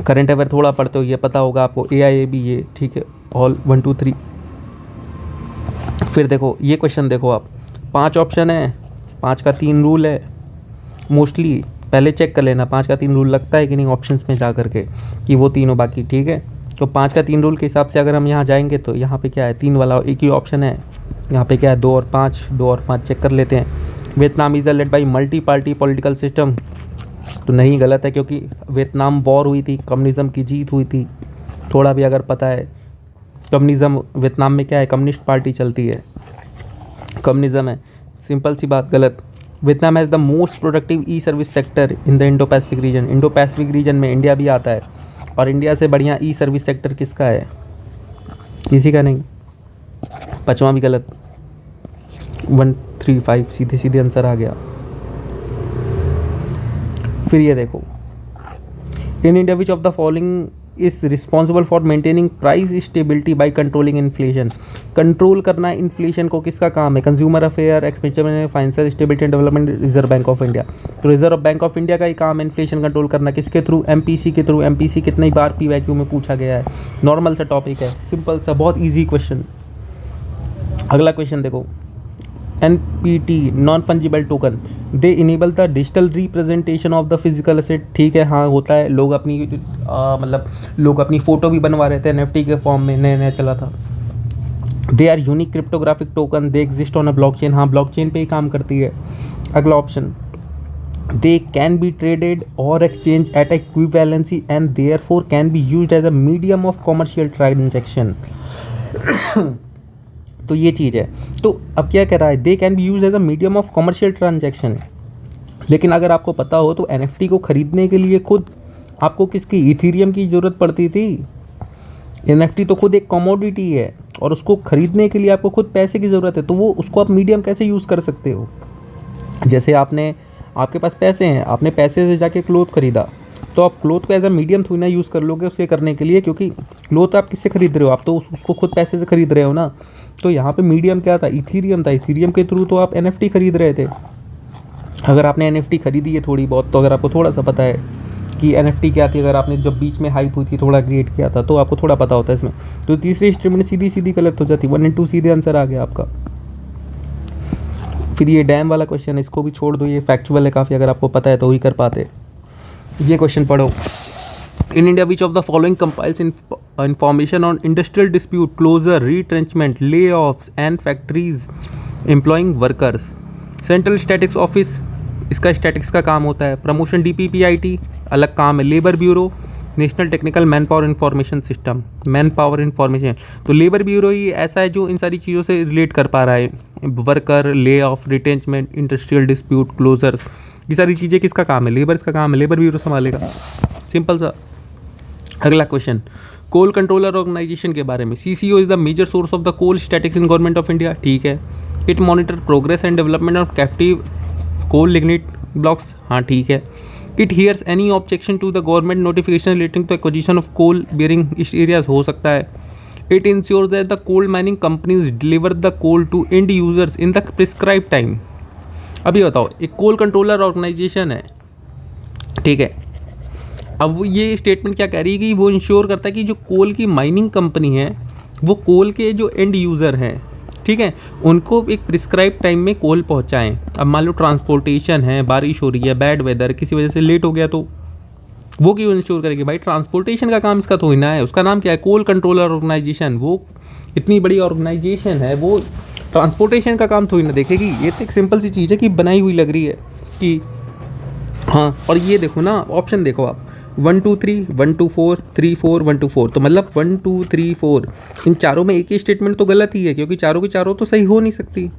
करंट अफेयर थोड़ा पढ़ते हो, ये पता होगा आपको। AIAB ये ठीक है, ऑल 1 2 3। फिर देखो ये क्वेश्चन देखो आप, 5 ऑप्शन है, 5 का 3 रूल है। मोस्टली पहले चेक कर लेना 5 का 3 रूल लगता है कि नहीं ऑप्शंस में जा करके, कि वो तीनों बाकी ठीक है। तो 5 का 3 रूल के हिसाब से अगर हम यहाँ जाएंगे तो यहाँ पे क्या है, 3 वाला एक ही ऑप्शन है। यहाँ पे क्या है 2 और 5, 2 और 5 चेक कर लेते हैं। Vietnam is led by multi party political system, तो नहीं गलत है, क्योंकि वियतनाम वॉर हुई थी, कम्युनिज़्म की जीत हुई थी। थोड़ा भी अगर पता है कम्युनिज़्म वियतनाम में क्या है, कम्युनिस्ट पार्टी चलती है, कम्युनिज़्म है, सिंपल सी बात। गलत। Vietnam has the most productive E service sector in the Indo Pacific region. Indo Pacific region में इंडिया भी आता है, और इंडिया से बढ़िया ई सर्विस सेक्टर किसका है? किसी का नहीं। 5वां भी गलत, 1 3 5 सीधे सीधे आंसर आ गया। फिर ये देखो, इन India which of the following is responsible for maintaining price stability by controlling inflation. Control करना इन्फ्लेशन को किसका काम है? Consumer affair, expenditure, financial stability and development, reserve bank of India. तो रिजर्व बैंक ऑफ इंडिया का ही काम है इन्फ्लेशन कंट्रोल करना, किसके थ्रू? एमपीसी के थ्रू। एमपीसी कितनी बार पीवाईक्यू में पूछा गया है, नॉर्मल सा टॉपिक है, सिंपल सा, बहुत ईजी क्वेश्चन। अगला क्वेश्चन देखो, NPT non fungible token, they enable the digital representation of the physical asset. ठीक है, हाँ होता है, लोग अपनी मतलब लोग अपनी फ़ोटो भी बनवा रहे थे NFT के फॉर्म में, नया नया चला था। They are unique cryptographic token, they exist on a blockchain, हाँ ब्लॉकचेन पे ही काम करती है। अगला option, they can be traded और exchange at equivalency and therefore can be used as a medium of commercial transaction. तो ये चीज़ है। तो अब क्या कह रहा है? They can be use as a medium of commercial transaction. लेकिन अगर आपको पता हो तो NFT को ख़रीदने के लिए खुद आपको किसकी? इथीरियम की ज़रूरत पड़ती थी। NFT तो खुद एक कमोडिटी है और उसको ख़रीदने के लिए आपको खुद पैसे की ज़रूरत है, तो वो उसको आप मीडियम कैसे यूज़ कर सकते हो? जैसे आपके पास पैसे हैं, आपने पैसे से जाके क्लोथ ख़रीदा, तो आप क्लोथ को एज अ मीडियम थोड़ी ना यूज़ कर लोगे उससे करने के लिए, क्योंकि क्लोथ आप किससे खरीद रहे हो? आप तो उसको खुद पैसे से खरीद रहे हो ना। तो यहाँ पे मीडियम क्या था? इथीरियम था। इथीरियम के थ्रू तो आप NFT खरीद रहे थे। अगर आपने NFT खरीदी है थोड़ी बहुत, तो अगर आपको थोड़ा सा पता है कि NFT क्या थी, अगर आपने जब बीच में हाइप हुई थी थोड़ा क्रिएट किया था, तो आपको थोड़ा पता होता है इसमें। तो तीसरी स्टेटमेंट सीधी सीधी गलत हो जाती, 1 और 2 सीधे आंसर आ गया आपका। फिर ये डैम वाला क्वेश्चन है, इसको भी छोड़ दो, ये फैक्चुअल है काफ़ी, अगर आपको पता है तो ही कर पाते। ये क्वेश्चन पढ़ो, in India which of the following compiles information on industrial dispute, closure, retrenchment, lay offs and factories employing workers. Central Statistics Office, इसका स्टैटिक्स का काम होता है। प्रमोशन DPPIT अलग काम है। Labour Bureau, National Technical Manpower Information System, Manpower information. तो लेबर ब्यूरो ही ऐसा है जो इन सारी चीज़ों से रिलेट कर पा रहा है, worker, lay off, retrenchment, industrial dispute, closures, ये सारी चीज़ें किसका काम है? लेबर्स का काम है, लेबर ब्यूरो संभालेगा, सिंपल सा। अगला क्वेश्चन, कोल कंट्रोलर ऑर्गेनाइजेशन के बारे में। CCO is the major source of the coal statistics in government of India. ठीक है। It monitor progress and development of captive coal lignite blocks. हाँ ठीक है। It hears any objection to the government notification relating to acquisition of coal bearing areas, हो सकता है। It ensures that the coal mining companies deliver the coal to end users in the prescribe time. अभी बताओ, एक कोल कंट्रोलर ऑर्गेनाइजेशन है, ठीक है। अब ये स्टेटमेंट क्या कह रही है कि वो इंश्योर करता है कि जो कोल की माइनिंग कंपनी है वो कोल के जो एंड यूज़र हैं, ठीक है, उनको एक प्रिस्क्राइब टाइम में कोल पहुंचाएं। अब मान लो ट्रांसपोर्टेशन है, बारिश हो रही है, बैड वेदर, किसी वजह से लेट हो गया, तो वो क्यों इंश्योर करेगी? भाई ट्रांसपोर्टेशन का काम इसका थोड़ी ना है, उसका नाम क्या है? कोल कंट्रोलर ऑर्गेनाइजेशन। वो इतनी बड़ी ऑर्गेनाइजेशन है, वो ट्रांसपोर्टेशन का काम थोड़ी ना देखेगी। ये तो एक सिंपल सी चीज़ है कि बनाई हुई लग रही है कि हाँ। और ये देखो ना, ऑप्शन देखो आप, 1 2 3 1 2 4 3 4 1 2 4, तो मतलब 1 2 3 4, इन चारों में एक ही स्टेटमेंट तो गलत ही है, क्योंकि चारों की चारों तो सही हो नहीं सकती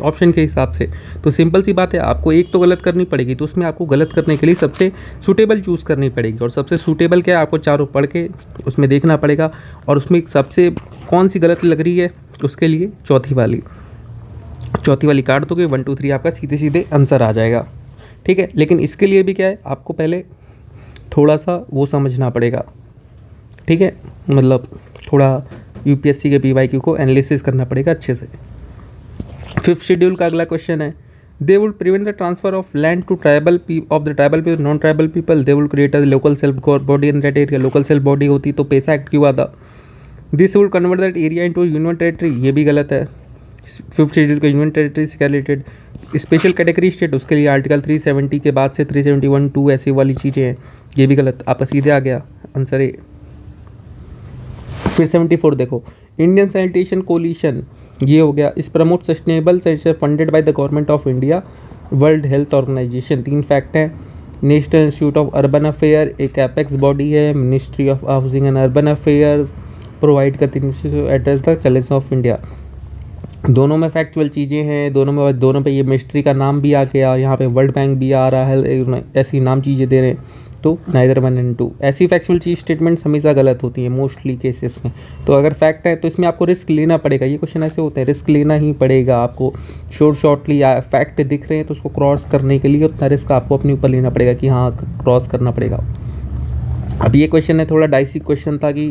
ऑप्शन के हिसाब से। तो सिंपल सी बात है, आपको एक तो गलत करनी पड़ेगी, तो उसमें आपको गलत करने के लिए सबसे सूटेबल चूज़ करनी पड़ेगी। और सबसे सूटेबल क्या है? आपको चारों पढ़ के उसमें देखना पड़ेगा, और उसमें सबसे कौन सी गलत लग रही है उसके लिए चौथी वाली काट दोगे, 1 2 3 आपका सीधे सीधे आंसर आ जाएगा, ठीक है। लेकिन इसके लिए भी क्या है, आपको पहले थोड़ा सा वो समझना पड़ेगा, ठीक है, मतलब थोड़ा UPSC के PYQ को एनालिसिस करना पड़ेगा अच्छे से। 5th शेड्यूल का अगला क्वेश्चन है, they would prevent the transfer of land to tribal people non tribal people, they would create a local self body in that area. Local self body होती तो पैसा एक्ट क्यों आता? This would convert that area into union territory, ये भी गलत है। 5th शेड्यूल का यूनियन टेरिटरी से क्या रिलेटेड? स्पेशल कैटेगरी स्टेट, उसके लिए आर्टिकल 370 के बाद से 371 2 ऐसी वाली चीज़ें हैं, ये भी गलत, आपका सीधे आ गया आंसर ए। फिर 74 देखो, इंडियन सैनिटेशन कोलिशन, ये हो गया, is promote sustainable sanitation funded by the government of India, World Health Organization. 3 fact हैं, National Institute of Urban Affair एक एपेक्स बॉडी है, Ministry of Housing and Urban Affairs provide करती है address the challenge of India. दोनों में फैक्चुअल चीज़ें हैं, दोनों पे ये मिनिस्ट्री का नाम भी आ गया, यहाँ पे वर्ल्ड बैंक भी आ रहा है, ऐसी नाम चीज़ें दे रहे हैं, तो नाइदर 1 और 2 ऐसी फैक्चुअल चीज स्टेटमेंट्स हमेशा गलत होती है मोस्टली केसेस में। तो अगर फैक्ट है तो इसमें आपको रिस्क लेना पड़ेगा, ये क्वेश्चन ऐसे होते हैं, रिस्क लेना ही पड़ेगा आपको। शॉर्टली या फैक्ट दिख रहे हैं तो उसको क्रॉस करने के लिए उतना रिस्क आपको अपने ऊपर लेना पड़ेगा कि हाँ क्रॉस करना पड़ेगा। अब ये क्वेश्चन है थोड़ा डाइसी क्वेश्चन था कि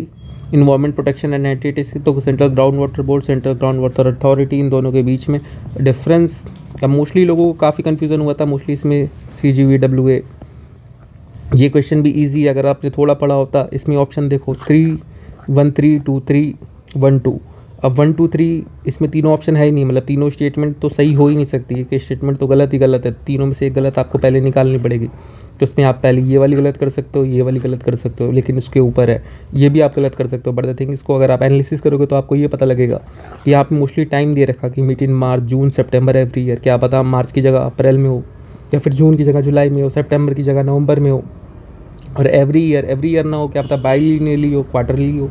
इन्वायरमेंट प्रोटेक्शन एंड एंटिटीज, तो Central Ground Water Board, Central Ground Water Authority, इन दोनों के बीच में डिफरेंस। अब मोस्टली लोगों को काफ़ी कन्फ्यूज़न हुआ था मोस्टली इसमें CGVWA। ये क्वेश्चन भी इजी अगर आपने थोड़ा पढ़ा होता। इसमें ऑप्शन देखो 3, 1, 3, 2, 3, 1, 2। अब 1, 2, 3 इसमें तीनों ऑप्शन है ही नहीं, मतलब तीनों स्टेटमेंट तो सही हो ही नहीं सकती है कि स्टेटमेंट तो गलत ही गलत है। तीनों में से एक गलत आपको पहले निकालनी पड़ेगी, तो उसमें आप पहले ये वाली गलत कर सकते हो, ये वाली गलत कर सकते हो, लेकिन उसके ऊपर है ये भी आप गलत कर सकते हो। बट द थिंग इसको अगर आप एनालिसिस करोगे तो आपको ये पता लगेगा कि यहाँ पे मोस्टली टाइम दे रखा कि meet in March, June, September every year. क्या पता मार्च की जगह अप्रैल में हो, या फिर जून की जगह जुलाई में हो, सितंबर की जगह नवंबर में हो, और एवरी ईयर ना हो, क्या पता बाईलिनियरली हो, क्वार्टरली हो।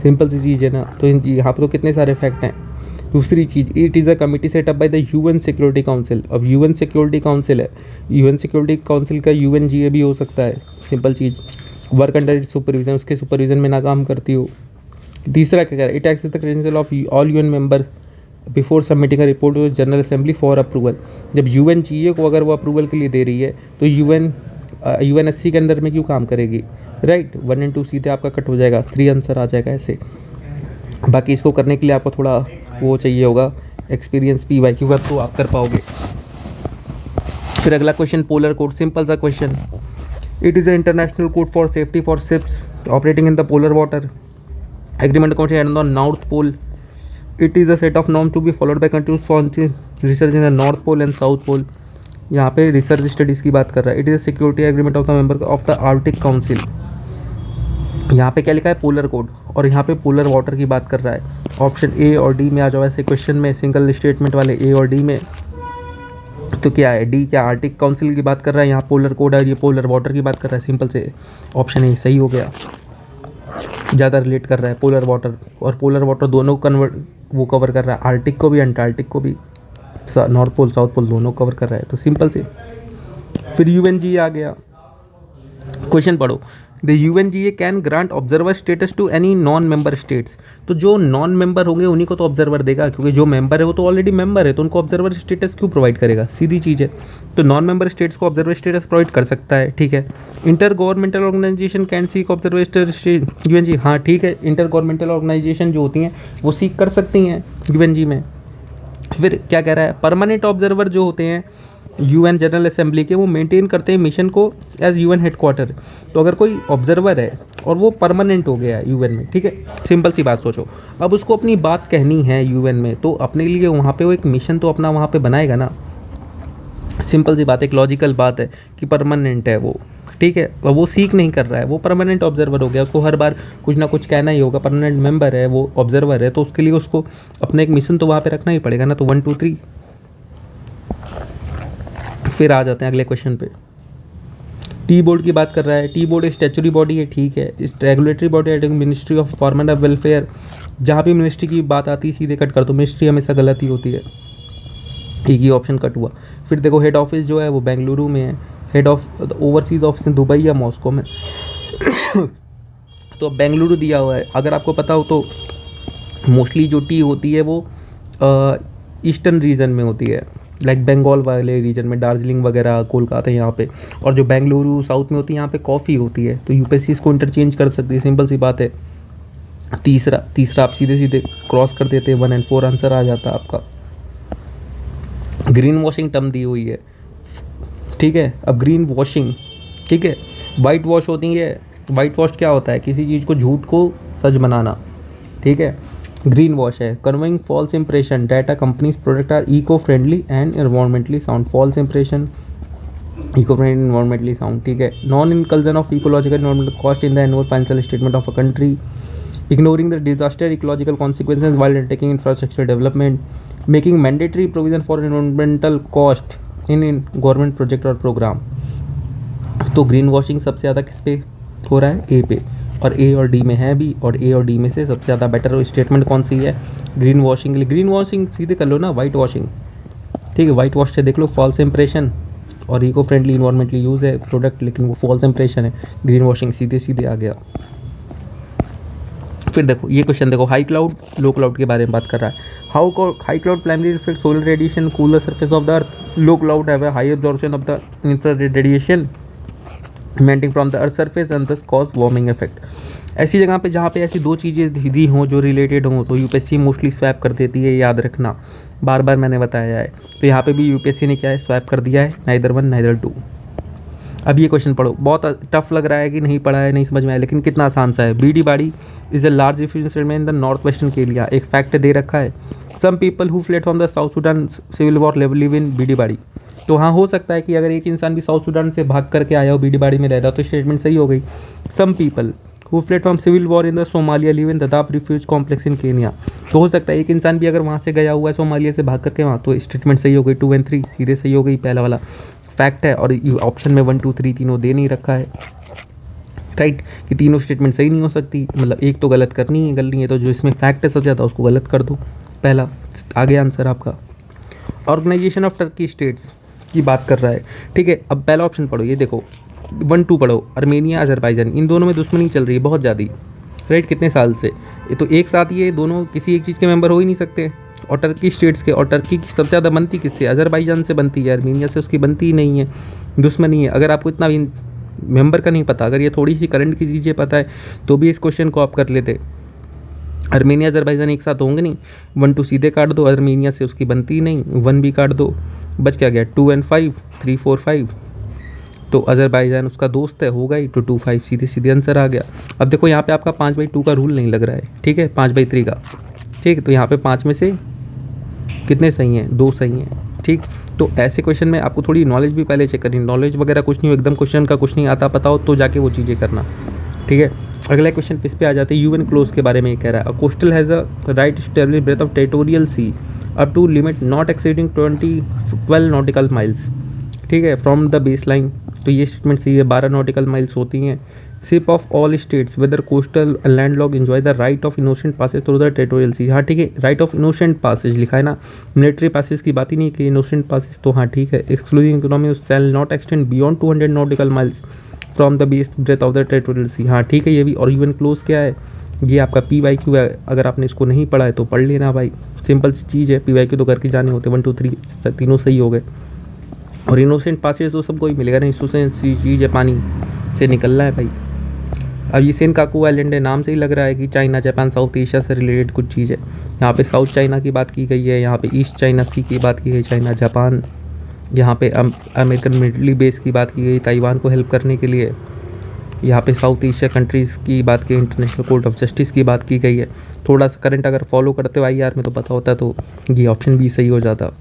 सिंपल सी चीज़ है ना। तो यहाँ पर तो कितने सारे फैक्ट हैं। दूसरी चीज़, it is a committee setup by the UN security council. अब UN सिक्योरिटी काउंसिल है, UN सिक्योरिटी काउंसिल का UNGA भी हो सकता है। सिंपल चीज़, वर्क अंडर इट सुपरविजन, उसके सुपरविजन में ना काम करती हो। तीसरा क्या कह रहा है, it access the credential of all UN member before submitting a report to general assembly for approval. जब UNGA को अगर वो अप्रूवल के लिए दे रही है तो UNSC के अंदर में क्यों काम करेगी, राइट। 1 और 2 सीधे आपका कट हो जाएगा, 3 आंसर आ जाएगा ऐसे। बाकी इसको करने के लिए आपको थोड़ा वो चाहिए होगा एक्सपीरियंस PYQ का, तो आप कर पाओगे। फिर अगला क्वेश्चन, पोलर कोड, सिंपल सा question. It is a international code for safety for ships operating in the polar water, agreement country on north pole. It is a set of norm to be followed by countries for research in the north pole and south pole. यहाँ पे रिसर्च स्टडीज़ की बात कर रहा है। It is a security agreement of the member of the Arctic council. यहाँ पे क्या लिखा है, पोलर कोड, और यहाँ पे पोलर वाटर की बात कर रहा है। ऑप्शन A और D में आ जाओ ऐसे क्वेश्चन में, सिंगल स्टेटमेंट वाले A और D में। तो क्या है D, क्या आर्कटिक काउंसिल की बात कर रहा है, यहाँ पोलर कोड है, ये पोलर वाटर की बात कर रहा है। सिंपल से ऑप्शन A सही हो गया, ज़्यादा रिलेट कर रहा है पोलर वाटर और पोलर वाटर दोनों को कवर कर रहा है, आर्कटिक को भी अंटार्कटिक को भी, नॉर्थ पोल साउथ पोल दोनों कवर कर रहा है। तो सिंपल से फिर UNGA आ गया। क्वेश्चन पढ़ो, the UNGA can grant observer status to any non member states. तो जो नॉन मेंबर होंगे उन्हीं को तो ऑब्जर्वर देगा, क्योंकि जो मेंबर है वो तो ऑलरेडी मेंबर है, तो उनको ऑब्जर्वर स्टेटस क्यों प्रोवाइड करेगा, सीधी चीज़ है। तो नॉन मेंबर स्टेट्स को ऑब्जर्वर स्टेटस प्रोवाइड कर सकता है, ठीक है। Inter governmental organisation can seek observer status UNG, हाँ ठीक है, इंटर गवर्नमेंटल ऑर्गेनाइजेशन जो होती हैं वो सीक कर सकती हैं UNG में। फिर क्या कह रहा है, परमानेंट ऑब्जर्वर जो होते हैं UN जनरल असेंबली के, वो मेंटेन करते हैं मिशन को एज UN हेडक्वार्टर। तो अगर कोई ऑब्जर्वर है और वो परमानेंट हो गया है UN में, ठीक है, सिंपल सी बात सोचो, अब उसको अपनी बात कहनी है UN में, तो अपने लिए वहाँ पे वो एक मिशन तो अपना वहाँ पे बनाएगा ना। सिंपल सी बात, एक लॉजिकल बात है कि परमानेंट है वो, ठीक है, और वो सीख नहीं कर रहा है, वो परमानेंट ऑब्जर्वर हो गया, उसको हर बार कुछ ना कुछ कहना ही होगा। परमानेंट मेंबर है वो, ऑब्जर्वर है, तो उसके लिए उसको अपना एक मिशन तो वहाँ पे रखना ही पड़ेगा ना। तो 1, 2, 3। फिर आ जाते हैं अगले क्वेश्चन पे। टी बोर्ड की बात कर रहा है। टी बोर्ड एक स्टैचुरी बॉडी है, ठीक है, इस रेगुलेटरी बॉडी है मिनिस्ट्री ऑफ फार्मर वेलफेयर। जहाँ भी मिनिस्ट्री की बात आती है सीधे कट कर दो, मिनिस्ट्री हमेशा गलत ही होती है, एक ही ऑप्शन कट हुआ। फिर देखो हेड ऑफिस जो है वो बेंगलुरु में है, head of overseas office Dubai या मॉस्को में। तो बेंगलुरु दिया हुआ है, अगर आपको पता हो तो मोस्टली जो टी होती है वो ईस्टर्न रीजन में होती है, लाइक बंगाल वाले रीजन में, दार्जिलिंग वगैरह, कोलकाता यहाँ पे, और जो बेंगलुरु साउथ में होती है यहाँ पे कॉफ़ी होती है। तो यूपीएससी इसको इंटरचेंज कर सकती है, सिंपल सी बात है। तीसरा आप सीधे सीधे क्रॉस कर देते हैं, 1 और 4 आंसर आ जाता है आपका। ग्रीन वॉशिंग टर्म दी हुई है, ठीक है। अब ग्रीन वॉशिंग, ठीक है, वाइट वॉश होती है। वाइट वॉश क्या होता है, किसी चीज़ को झूठ को सच बनाना, ठीक है। ग्रीन वॉश है conveying false impression that a companies product are eco friendly and environmentally sound. False impression, eco friendly, environmentally sound, ठीक है। Non inclusion of ecological environmental cost in the annual financial statement of a country. Ignoring the disaster ecological consequences while undertaking infrastructure development. Making mandatory provision for environmental cost in government project और प्रोग्राम। तो ग्रीन वॉशिंग सबसे ज़्यादा किस पे हो रहा है, ए पे, और ए और डी में है भी, और ए और डी में से सबसे ज़्यादा बेटर स्टेटमेंट कौन सी है, ग्रीन वॉशिंग के लिए। ग्रीन वॉशिंग सीधे कर लो ना, वाइट वॉशिंग, ठीक है, वाइट वॉश से देख लो फॉल्स इंप्रेशन, और इको फ्रेंडली इन्वायरमेंटली यूज़ है प्रोडक्ट, लेकिन वो फॉल्स इंप्रेशन है। ग्रीन वॉशिंग सीधे सीधे आ गया। फिर देखो ये क्वेश्चन देखो, हाई क्लाउड लो क्लाउड के बारे में बात कर रहा है। High cloud primary reflect solar radiation, cool the surface of the earth. Low cloud have a high absorption of the infrared radiation. Emitting from the earth surface and thus cause warming effect. ऐसी जगह पे जहाँ पे ऐसी दो चीज़ें दी हों जो रिलेटेड हों तो यूपीएससी मोस्टली स्वैप कर देती है, याद रखना, बार बार मैंने बताया है। तो यहाँ पे भी यूपीएससी ने क्या है, स्वैप कर दिया है, नाइदर वन नाइदर टू। अब ये क्वेश्चन पढ़ो, बहुत टफ लग रहा है कि नहीं पढ़ा है, नहीं समझ में आया, लेकिन कितना आसान सा है। Bidi Bidi is a large refugee settlement in the north western Kenya. एक फैक्ट दे रखा है, some people who fled from the South Sudan civil war live in Bidi Bidi. तो हाँ, हो सकता है कि अगर एक इंसान भी साउथ सूडान से भाग करके आया हो, बीडी बाड़ी में रह रहा हो, तो स्टेटमेंट सही हो गई। Some people who fled from civil war in the Somalia live in Dadaab refugee complex in Kenya. तो हो सकता है एक इंसान भी अगर वहाँ से गया हुआ है सोमालिया से भाग करके वहाँ, तो स्टेटमेंट सही हो गई। 2 और 3 सीधे सही हो गई, पहला वाला फैक्ट है। और ऑप्शन में 1 2 3 तीनों दे नहीं रखा है, राइट, कि तीनों स्टेटमेंट सही नहीं हो सकती, मतलब एक तो गलत करनी है तो जो इसमें फैक्ट है सबसे ज़्यादा उसको गलत कर दो। पहला आगे आंसर आपका। ऑर्गेनाइजेशन ऑफ टर्की स्टेट्स की बात कर रहा है, ठीक है। अब पहला ऑप्शन पढ़ो, ये देखो 1 2 पढ़ो, अर्मेनिया अजरबैजान, इन दोनों में दुश्मनी चल रही है बहुत ज़्यादा, राइट, कितने साल से। ये तो एक साथ ये दोनों किसी एक चीज़ के मेंबर हो ही नहीं सकते। और टर्की स्टेट्स के, और टर्की की सबसे ज़्यादा बनती किससे, अजरबैजान से बनती है, अर्मेनिया से उसकी बनती ही नहीं है, दुश्मनी है। अगर आपको इतना भी मेंबर का नहीं पता, अगर ये थोड़ी सी करंट की चीज़ें पता है तो भी इस क्वेश्चन को आप कर लेते। अर्मेनिया अजरबैजान एक साथ होंगे नहीं, 1 2 सीधे काट दो, अर्मेनिया से उसकी बनती ही नहीं, 1 भी काट दो, बच क्या गया 2 और 5, 3 4 5। तो अजरबैजान उसका दोस्त है, होगा ही, तो 2 5 सीधे सीधे आंसर आ गया। अब देखो यहाँ पे आपका 5/2 का रूल नहीं लग रहा है, ठीक है, 5/3 का, ठीक। तो यहाँ पे 5 में से कितने सही हैं, 2 सही हैं, ठीक। तो ऐसे क्वेश्चन में आपको थोड़ी नॉलेज भी पहले चेक करनी, नॉलेज वगैरह कुछ नहीं हो, एकदम क्वेश्चन का कुछ नहीं आता पता हो तो जाके वो चीज़ें करना, ठीक है। अगला क्वेश्चन इस पे आ जाते हैं, यूएन क्लोज के बारे में ये कह रहा है, coastal has a right establish breadth of territorial sea up to limit not exceeding 12 nautical miles, ठीक है, फ्रॉम द बेस लाइन। तो ये स्टेटमेंट सही है, 12 नॉटिकल माइल्स होती हैं। Ship of all states whether coastal land lock enjoy the right of innocent passage through the territorial sea. हाँ ठीक है, राइट ऑफ इनोसेंट पासेज लिखा है ना, मिलिट्री पासेज की बात ही नहीं कि इनोसेंट पासेज, तो हाँ ठीक है। Exclusive economy shall not extend beyond 200 nautical miles from the base breadth of the territorial sea. हाँ ठीक है ये भी। और यूएन क्लोज क्या है, ये आपका PYQ है, अगर आपने इसको नहीं पढ़ा है तो पढ़ लेना भाई, सिंपल सी चीज़ है, PYQ तो करके जाने होते, 1 2 3 तीनों सही हो गए। और इनोसेंट पासेज तो सबको ही मिलेगा, नहीं इनोसेंट सी चीज़ है, पानी से निकलना है भाई। अब ये सेनकाकू आइलैंड है, नाम से ही लग रहा है कि चाइना जापान साउथ एशिया से रिलेटेड कुछ चीज़ है। यहाँ पे साउथ चाइना की बात की गई है, यहाँ पे ईस्ट चाइना सी की बात की गई, चाइना जापान, यहाँ पे अमेरिकन मिलिट्री बेस की बात की गई ताइवान को हेल्प करने के लिए, यहाँ पे साउथ एशिया कंट्रीज़ की बात की, इंटरनेशनल कोर्ट ऑफ जस्टिस की बात की गई है। थोड़ा सा करंट अगर फॉलो करते हो IR में तो पता होता तो ये ऑप्शन भी सही हो जाता,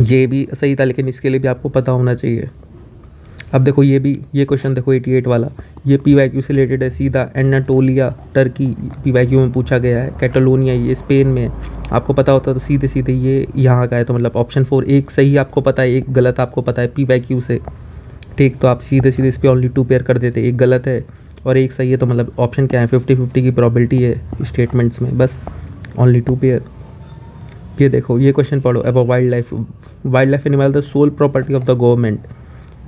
ये भी सही था, लेकिन इसके लिए भी आपको पता होना चाहिए। अब देखो ये क्वेश्चन देखो 88 वाला, ये PYQ से रिलेटेड है सीधा। एनाटोलिया टर्की PYQ में पूछा गया है, कैटलोनिया ये स्पेन में, आपको पता होता तो सीधे सीधे ये यहाँ का है। तो मतलब ऑप्शन 4, एक सही आपको पता है, एक गलत आपको पता है PYQ से, ठीक, तो आप सीधे सीधे इस पर ओनली 2 पेयर कर देते, एक गलत है और एक सही है। तो मतलब ऑप्शन क्या है, 50-50 की प्रोबेबिलिटी है स्टेटमेंट्स में, बस ओनली 2 पेयर। ये देखो ये क्वेश्चन पढ़ो, अब wild life animal the sole property of the government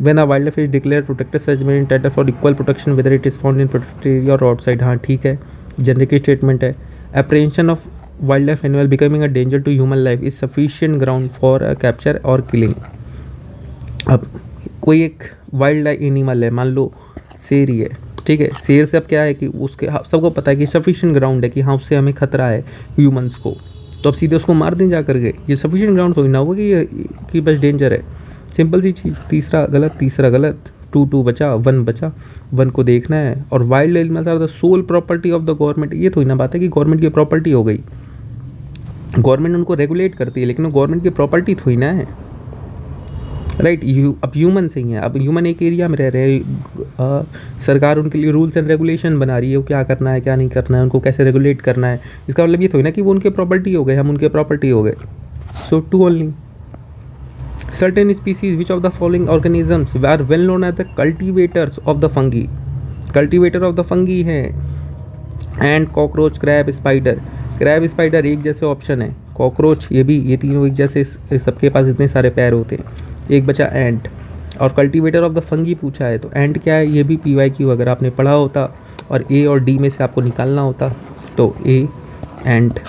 when a wild life is declared protected such mean entitled for equal protection whether it is found in protected area और आउटसाइड। हाँ ठीक है, जनरिक स्टेटमेंट है। Apprehension of wild life animal becoming a danger to human life is sufficient ground for capture और किलिंग। अब कोई एक वाइल्ड लाइफ एनिमल है, मान लो शेर ही है, ठीक है, शेर से अब क्या है कि उसके सबको पता है कि सफिशिएंट ग्राउंड है कि हाँ उससे हमें खतरा है ह्यूमंस को, तो अब सीधे उसको मार दें जा करके, ये सफिशिएंट ग्राउंड थोड़ी ना होगा कि बस डेंजर है। सिंपल सी चीज़, तीसरा गलत, 2 बचा, 1 बचा, 1 को देखना है। और wild animals are the sole property of the government, ये थोड़ी ना बात है कि गवर्नमेंट की प्रॉपर्टी हो गई, गवर्नमेंट उनको रेगुलेट करती है लेकिन वो गवर्नमेंट की प्रॉपर्टी थोड़ी ना है, राइट। अब ह्यूमन सही है, अब ह्यूमन एक एरिया में रह रहे हैं, सरकार उनके लिए रूल्स एंड रेगुलेशन बना रही है, वो क्या करना है क्या नहीं करना है, उनको कैसे रेगुलेट करना है। इसका मतलब ये थोड़ी ना कि वो उनके प्रॉपर्टी हो गए, हम उनके प्रॉपर्टी हो गए। So 2 only. Certain species which of the following organisms are well known as the cultivators of the fungi. Cultivator of the fungi है and cockroach, crab, spider. Crab spider एक जैसे ऑप्शन है, कॉकरोच ये भी, ये तीनों एक जैसे, सबके पास इतने सारे पैर होते हैं। एक बचा एंट, और कल्टीवेटर ऑफ द फंगी पूछा है, तो एंट क्या है, ये भी PYQ अगर आपने पढ़ा होता और A और D में से आपको निकालना होता तो A एंट।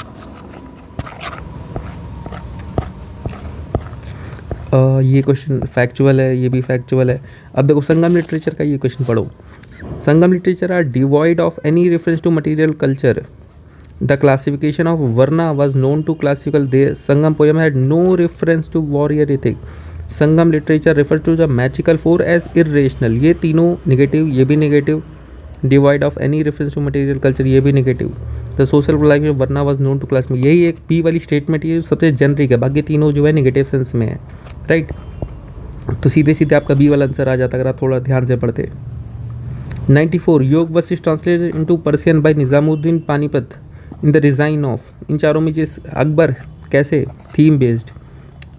ये क्वेश्चन फैक्चुअल है, ये भी फैक्चुअल है। अब देखो संगम लिटरेचर का ये क्वेश्चन पढ़ो। Sangam literature are devoid of any reference to material culture. The classification of varna was known to classical they Sangam poem had no reference to warrior ethic. Sangam literature refer to the magical force as irrational. ये तीनों नेगेटिव, ये भी नेगेटिव। Divide of any reference to material culture, ये भी नेगेटिव। The social life varna was known to class में, यही एक बी वाली स्टेटमेंट ये सबसे जेनरिक है, बाकी तीनों जो है नेगेटिव सेंस में है, राइट। तो सीधे सीधे आपका बी वाला आंसर आ जाता अगर आप थोड़ा ध्यान से पढ़ते। 94 योग वस is translated into Persian by Nizamuddin Panipat in the design of. इन चारों में जिस अकबर कैसे थीम बेस्ड।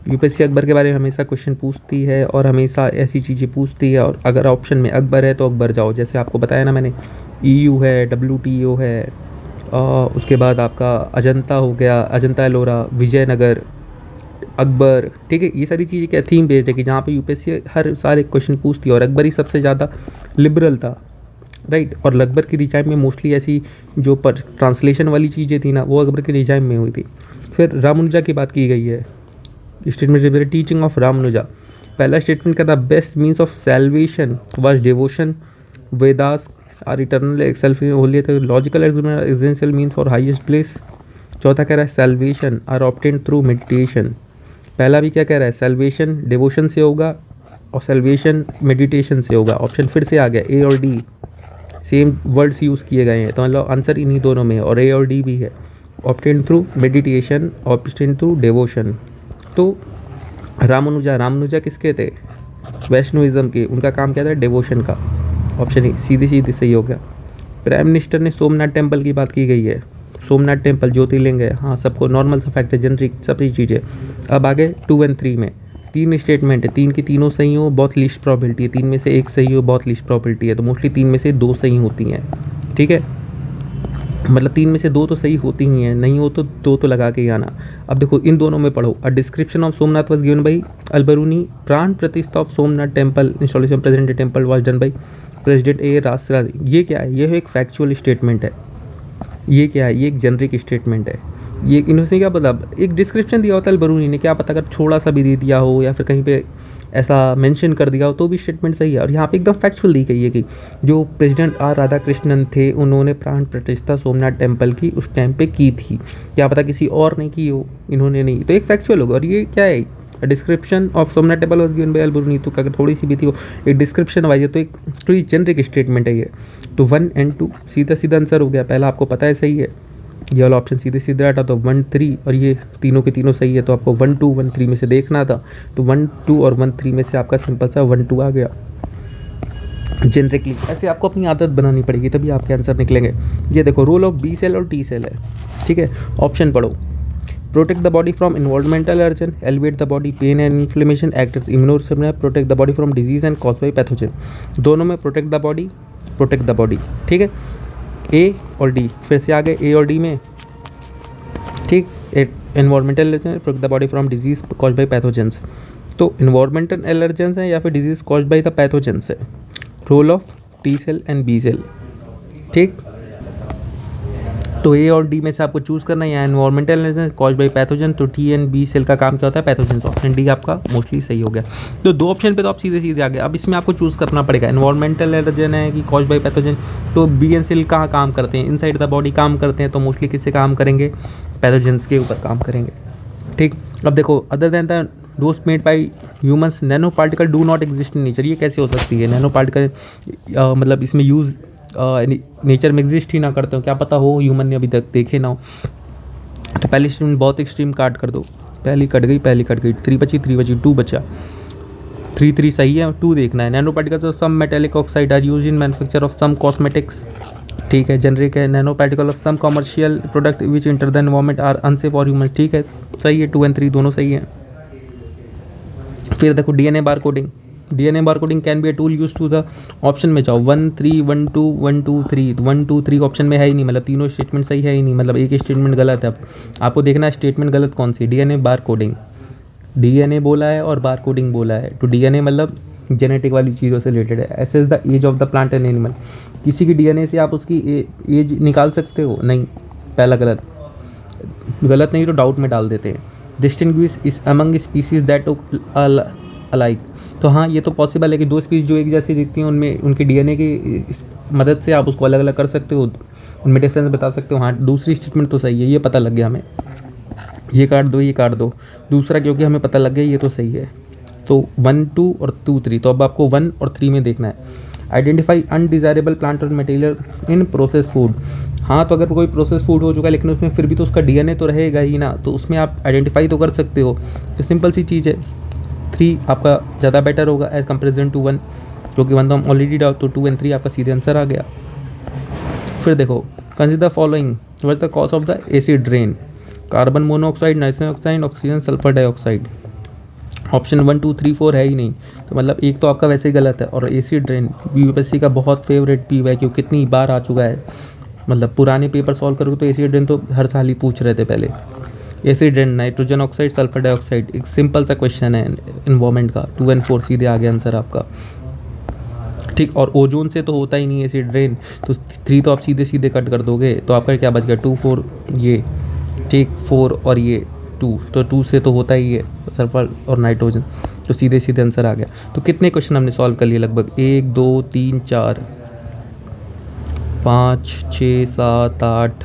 यूपीएससी अकबर के बारे में हमेशा क्वेश्चन पूछती है और हमेशा ऐसी चीज़ें पूछती है, और अगर ऑप्शन में अकबर है तो अकबर जाओ। जैसे आपको बताया ना मैंने, EU है, WTO है, उसके बाद आपका अजंता हो गया, अजंता एलोरा, विजयनगर, अकबर, ठीक है। ये सारी चीज़ें क्या थीम बेस्ड है कि जहाँ पे यूपीएससी हर सारे क्वेश्चन पूछती है, और अकबर ही सबसे ज़्यादा लिबरल था, राइट। और अकबर की रिजाइम में मोस्टली ऐसी जो पर ट्रांसलेशन वाली चीज़ें थी ना, वो अकबर की रिजाइम में हुई थी। फिर रामानुजा की बात की गई है। स्टेटमेंट टीचिंग ऑफ रामानुजा, पहला स्टेटमेंट का the best means of salvation was devotion, Vedas are eternal self holy, logical existential mean for highest place. चौथा कह रहा है salvation are obtained through meditation. पहला भी क्या कह रहा है, सैल्वेशन डिवोशन से होगा और सैल्वेशन मेडिटेशन से होगा। ऑप्शन फिर से आ गया, ए और डी सेम वर्ड्स यूज़ किए गए हैं, तो मतलब आंसर इन्हीं दोनों में है, और ए और डी भी है, obtained through meditation, obtained through devotion. तो रामानुजा किसके थे, वैष्णविज्म के, उनका काम क्या था, डिवोशन का। ऑप्शन ई सीधी सीधी सही हो गया। प्राइम मिनिस्टर ने सोमनाथ टेम्पल की बात की गई है। सोमनाथ टेम्पल ज्योतिर्लिंग है, हाँ सबको नॉर्मल सा फैक्ट है, जनरिक सभी चीज़ें। अब आगे 2 और 3 में 3 स्टेटमेंट है, 3 की तीनों सही हो बहुत लीस्ट प्रॉबिलिटी है, 3 में से 1 सही हो बहुत लीस्ट प्रॉबिलिटी है, तो मोस्टली 3 में से 2 सही होती हैं, ठीक है। मतलब 3 में से 2 तो सही होती ही हैं, नहीं हो तो 2 तो लगा के ही आना। अब देखो इन दोनों में पढ़ो। A description of Somnath was given by Al-Biruni, प्राण प्रतिष्ठा of Somnath temple installation present temple was done by president ए राष्ट्रपति। ये क्या है, ये एक फैक्चुअल स्टेटमेंट है। ये क्या है, ये एक जेनरिक स्टेटमेंट है। ये इन्होंने क्या पता, एक डिस्क्रिप्शन दिया होता है अलबरूनी ने, क्या पता अगर थोड़ा सा भी दे दिया हो या फिर कहीं पे ऐसा मेंशन कर दिया हो तो भी स्टेटमेंट सही है। और यहाँ पे एकदम फैक्चुअल दी गई है कि जो प्रेसिडेंट आर राधाकृष्णन थे उन्होंने प्राण प्रतिष्ठा सोमनाथ टेम्पल की उस टाइम पे की थी, क्या पता किसी और ने की हो, इन्होंने नहीं, तो एक फैक्चुअल होगा। और ये क्या है, description of Somnath temple was given by Al-Biruni, तो अगर थोड़ी सी भी थी वो एक डिस्क्रिप्शन वाइज है, तो एक थोड़ी जेनरिक स्टेटमेंट है ये। तो 1 और 2 सीधा सीधा आंसर हो गया। पहला आपको पता है सही है, ये वाला ऑप्शन सीधे सीधे हटा, तो 1, 3 और ये तीनों के तीनों सही है, तो आपको 1, 2, 1, 3 में से देखना था, तो 1, 2 और 1, 3 में से आपका सिंपल सा 1, 2 आ गया। जेनरिकली ऐसे आपको अपनी आदत बनानी पड़ेगी तभी आपके आंसर निकलेंगे। ये देखो रोल ऑफ बी सेल और टी सेल है, ठीक है। ऑप्शन पढ़ो। Protect the body from environmental allergen, alleviate the body pain and inflammation, act as immunosuppressant, protect the body from disease and cause by pathogen. दोनों में प्रोटेक्ट द बॉडी, ठीक है। ए और डी फिर से आ गए, ए और डी में, ठीक। Environmental allergen, protect the body from disease cause by pathogens. तो इन्वायरमेंटल एलर्जेंस हैं या फिर disease cause by the pathogens है। Role of T cell and B cell, ठीक। तो ए और डी में से आपको चूज़ करना है, या environmental allergen cause by pathogen, तो टी एंड बी सेल का काम क्या होता है, पैथोजेंस। ऑप्शन डी आपका मोस्टली सही हो गया। तो 2 ऑप्शन पे तो आप सीधे सीधे आ गए। अब इसमें आपको चूज़ करना पड़ेगा, एनवायरमेंटल एलर्जन है कि कॉज बाई पैथोजन। तो बी एंड सेल कहाँ काम करते हैं, इनसाइड द बॉडी काम करते हैं, तो मोस्टली किससे काम करेंगे, पैथोजेंस के ऊपर काम करेंगे, ठीक। अब देखो other than the dose made by humans nano particle do not exist in nature, ये कैसे हो सकती है, नैनो पार्टिकल मतलब इसमें यूज़ नेचर में एग्जिस्ट ही ना करते हो, क्या पता हो ह्यूमन ने अभी तक देखे ना हो। तो पहली स्ट्रीम बहुत एक्सट्रीम काट कर दो, पहली कट गई 3 बची 2 बचा, 3 सही है, 2 देखना है। Nano particles of some metallic oxide are used in manufacture of some cosmetics, ठीक है। जनरिक है, nano particle of some commercial product which enter the environment are unsafe for human, ठीक है, सही है। 2 और 3 दोनों सही हैं। फिर देखो DNA bar coding can be a tool use to the, option में जाओ 1, 3, 1, 2, 1, 2, 3, 1, 2, 3 ऑप्शन में है ही नहीं, मतलब तीनों स्टेटमेंट सही है ही नहीं, मतलब एक स्टेटमेंट गलत है। अब आपको देखना है स्टेटमेंट गलत कौन सी, डीएनए बार कोडिंग, डीएनए बोला है और बार कोडिंग बोला है, तो डीएनए मतलब जेनेटिक वाली चीज़ों से रिलेटेड है। Assess the age of the plant and animal, किसी की डीएनए से आप उसकी एज निकाल सकते हो, नहीं, पहला गलत नहीं तो डाउट में डाल देते हैं। डिस्टिंग्विश इस अमंग स्पीसीज दैट अलाइक। तो हाँ, ये तो पॉसिबल है कि दो स्पीसीज जो एक जैसी दिखती हैं उनमें उनके डीएनए की मदद से आप उसको अलग अलग कर सकते हो, उनमें डिफरेंस बता सकते हो। हाँ, दूसरी स्टेटमेंट तो सही है, ये पता लग गया हमें, ये काट दो, ये काट दो। दूसरा क्योंकि हमें पता लग गया ये तो सही है। तो 1 2 और 2 3, तो अब आपको 1 और 3 में देखना है। आइडेंटिफाई अनडिज़ायरेबल प्लांट और मटेरियल इन प्रोसेस फूड। हाँ, तो अगर कोई प्रोसेस फूड हो चुका है लेकिन उसमें फिर भी तो उसका डीएनए तो रहेगा ही ना, तो उसमें आप आइडेंटिफाई तो कर सकते हो। तो सिंपल सी चीज़ है, 3 आपका ज़्यादा बेटर होगा एज कंपेरिजन टू 1, क्योंकि 1 तो हम ऑलरेडी डाल, तो 2 और 3 आपका सीधे आंसर आ गया। फिर देखो, consider following, what the cause of the acid rain? Carbon monoxide, nitrogen oxide, oxygen, sulphur dioxide. Option 1 2 3 4 है ही नहीं, तो मतलब एक तो आपका वैसे ही गलत है। और एसिड रेन यूपीएससी का बहुत फेवरेट PYQ, कितनी बार आ चुका है, मतलब पुराने पेपर सॉल्व करोगे तो एसिड रेन तो हर साल ही पूछ रहे थे पहले। Acid rain, nitrogen oxide, sulphur dioxide, एक सिंपल सा क्वेश्चन है इन्वायरमेंट का। 2 और 4 सीधे आ गया आंसर आपका, ठीक। और ओजोन से तो होता ही नहीं एसिड रेन, तो 3 तो आप सीधे सीधे कट कर दोगे, तो आपका क्या बच गया? 2 4 ये, ठीक, 4 और ये 2, तो 2 से तो होता ही है सल्फर और नाइट्रोजन, तो सीधे सीधे आंसर आ गया। तो कितने क्वेश्चन हमने सॉल्व कर लिए? लगभग 1 2 3 4 5 6 7 8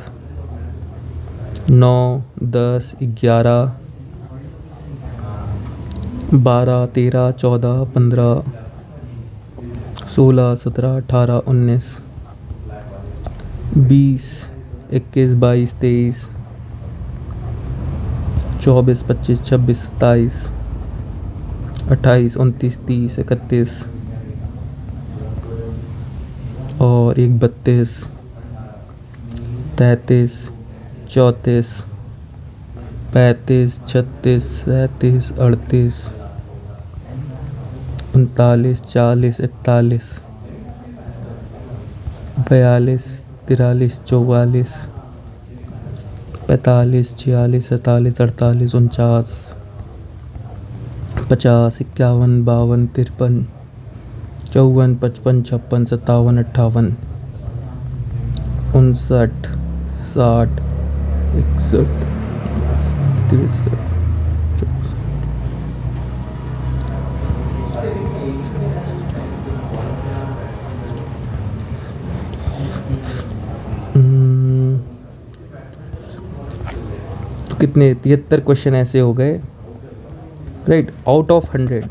9 10 11 12 13 14 15 16 17 18 19 20 21 22 23 24 25 26 27 28 29 30 31 और 32 33 34 35 36 37 38 39 40 41 42 43 44 45 46 47 48 49 50 51 52 53 54 55 56 57 58 59 60 61 63 तो कितने 73 क्वेश्चन ऐसे हो गए, राइट। आउट ऑफ 100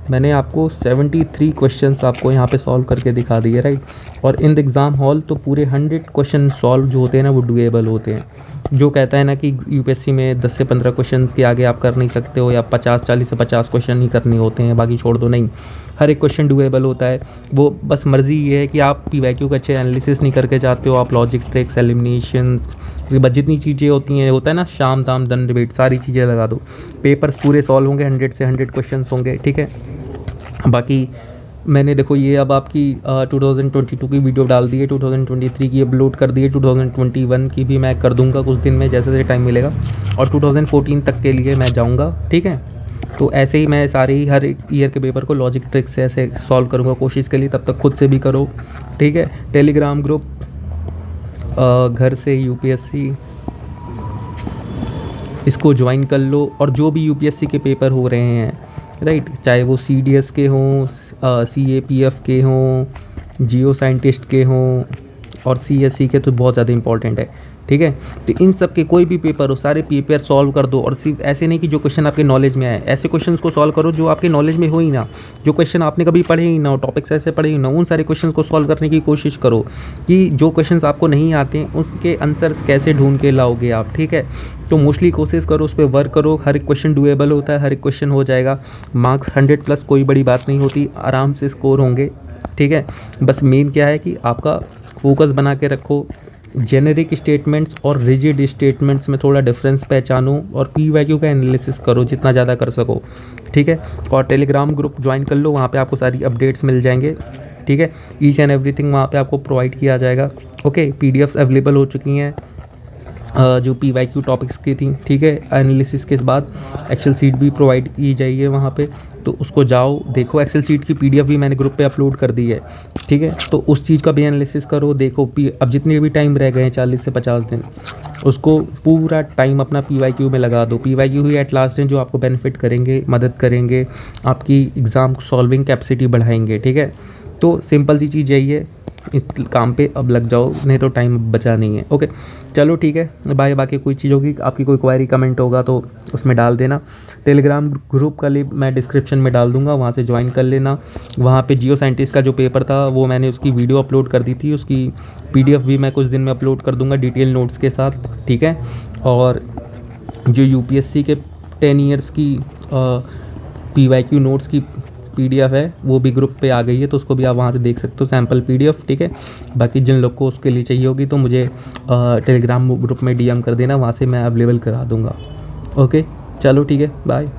मैंने आपको 73 क्वेश्चंस आपको यहाँ पे सॉल्व करके दिखा दिए, राइट। और इन द एग्ज़ाम हॉल तो पूरे 100 क्वेश्चन सॉल्व जो होते हैं ना वो डुएबल होते हैं। जो कहता है ना कि यूपीएससी में 10 से 15 क्वेश्चन के आगे आप कर नहीं सकते हो, या 40 से 50 क्वेश्चन ही करने होते हैं, बाकी छोड़ दो, नहीं। हर एक क्वेश्चन डुएबल होता है। वो बस मर्ज़ी ये है कि आप PYQ का अच्छे एनालिसिस नहीं करके जाते हो, आप लॉजिक ट्रिक्स, एलिमिनेशंस, बस जितनी चीज़ें होती हैं, होता है ना शाम दाम दंड डिबेट, सारी चीज़ें लगा दो, पेपर्स पूरे सॉल्व होंगे, 100 से 100 क्वेश्चन होंगे, ठीक है। बाकी मैंने देखो ये अब आपकी 2022 की वीडियो डाल दी है, 2023 की अपलोड कर दी है, 2021 की भी मैं कर दूंगा कुछ दिन में जैसे जैसे टाइम मिलेगा, और 2014 तक के लिए मैं जाऊंगा, ठीक है। तो ऐसे ही मैं सारे ही हर एक ईयर के पेपर को लॉजिक ट्रिक से ऐसे सॉल्व करूंगा कोशिश के लिए। तब तक खुद से भी करो, ठीक है। टेलीग्राम ग्रुप घर से UPSC, इसको ज्वाइन कर लो। और जो भी UPSC के पेपर हो रहे हैं, राइट, चाहे वो CDS के हों, CAPF के हों, जियो साइंटिस्ट के हों, और CSE के, तो बहुत ज़्यादा इंपॉर्टेंट है, ठीक है। तो इन सब के कोई भी पेपर हो, सारे पेपर सॉल्व कर दो। और सिर्फ ऐसे नहीं कि जो क्वेश्चन आपके नॉलेज में आए, ऐसे क्वेश्चंस को सॉल्व करो जो आपके नॉलेज में हो ही ना, जो क्वेश्चन आपने कभी पढ़े ही ना हो, टॉपिक्स ऐसे पढ़े ही ना, उन सारे क्वेश्चन को सॉल्व करने की कोशिश करो कि जो क्वेश्चन आपको नहीं आते हैं उसके आंसर्स कैसे ढूंढ के लाओगे आप, ठीक है। तो मोस्टली कोशिश करो, उस पर वर्क करो। हर एक क्वेश्चन डुएबल होता है, हर एक क्वेश्चन हो जाएगा। मार्क्स 100+ कोई बड़ी बात नहीं होती, आराम से स्कोर होंगे, ठीक है। बस मेन क्या है कि आपका फोकस बना के रखो, जेनेरिक स्टेटमेंट्स और रिजिड स्टेटमेंट्स में थोड़ा डिफरेंस पहचानो, और PYQ का एनालिसिस करो जितना ज़्यादा कर सको, ठीक है। और टेलीग्राम ग्रुप ज्वाइन कर लो, वहाँ पे आपको सारी अपडेट्स मिल जाएंगे, ठीक है। ईच एंड एवरीथिंग वहाँ पे आपको प्रोवाइड किया जाएगा, ओके। PDFs अवेलेबल हो चुकी हैं, जो PYQ टॉपिक्स की थी, ठीक है। एनालिसिस के बाद एक्सेल शीट भी प्रोवाइड की जाइए वहाँ पे, तो उसको जाओ देखो। एक्सेल शीट की PDF भी मैंने ग्रुप पे अपलोड कर दी है, ठीक है। तो उस चीज़ का भी एनालिसिस करो, देखो अब जितने भी टाइम रह गए हैं 40 से 50 दिन, उसको पूरा टाइम अपना PYQ में लगा दो। PYQ ही एट लास्ट हैं जो आपको बेनिफिट करेंगे, मदद करेंगे, आपकी एग्ज़ाम सॉल्विंग कैपेसिटी बढ़ाएंगे, ठीक है। तो सिंपल सी चीज़ यही है, इस काम पे अब लग जाओ, नहीं तो टाइम बचा नहीं है। ओके, चलो ठीक है, बाय। बाकी कोई चीज़ होगी, आपकी कोई क्वेरी कमेंट होगा तो उसमें डाल देना। टेलीग्राम ग्रुप का लिंक मैं डिस्क्रिप्शन में डाल दूंगा, वहाँ से ज्वाइन कर लेना। वहाँ पे जियो साइंटिस्ट का जो पेपर था वो मैंने उसकी वीडियो अपलोड कर दी थी, उसकी PDF भी मैं कुछ दिन में अपलोड कर दूंगा डिटेल नोट्स के साथ, ठीक है। और जो UPSC के 10 ईयर्स की PYQ नोट्स की PDF है वो भी ग्रुप पे आ गई है, तो उसको भी आप वहाँ से देख सकते हो, सैम्पल PDF, ठीक है। बाकी जिन लोग को उसके लिए चाहिए होगी तो मुझे टेलीग्राम ग्रुप में DM कर देना, वहाँ से मैं अवेलेबल करा दूँगा। ओके, चलो ठीक है, बाय।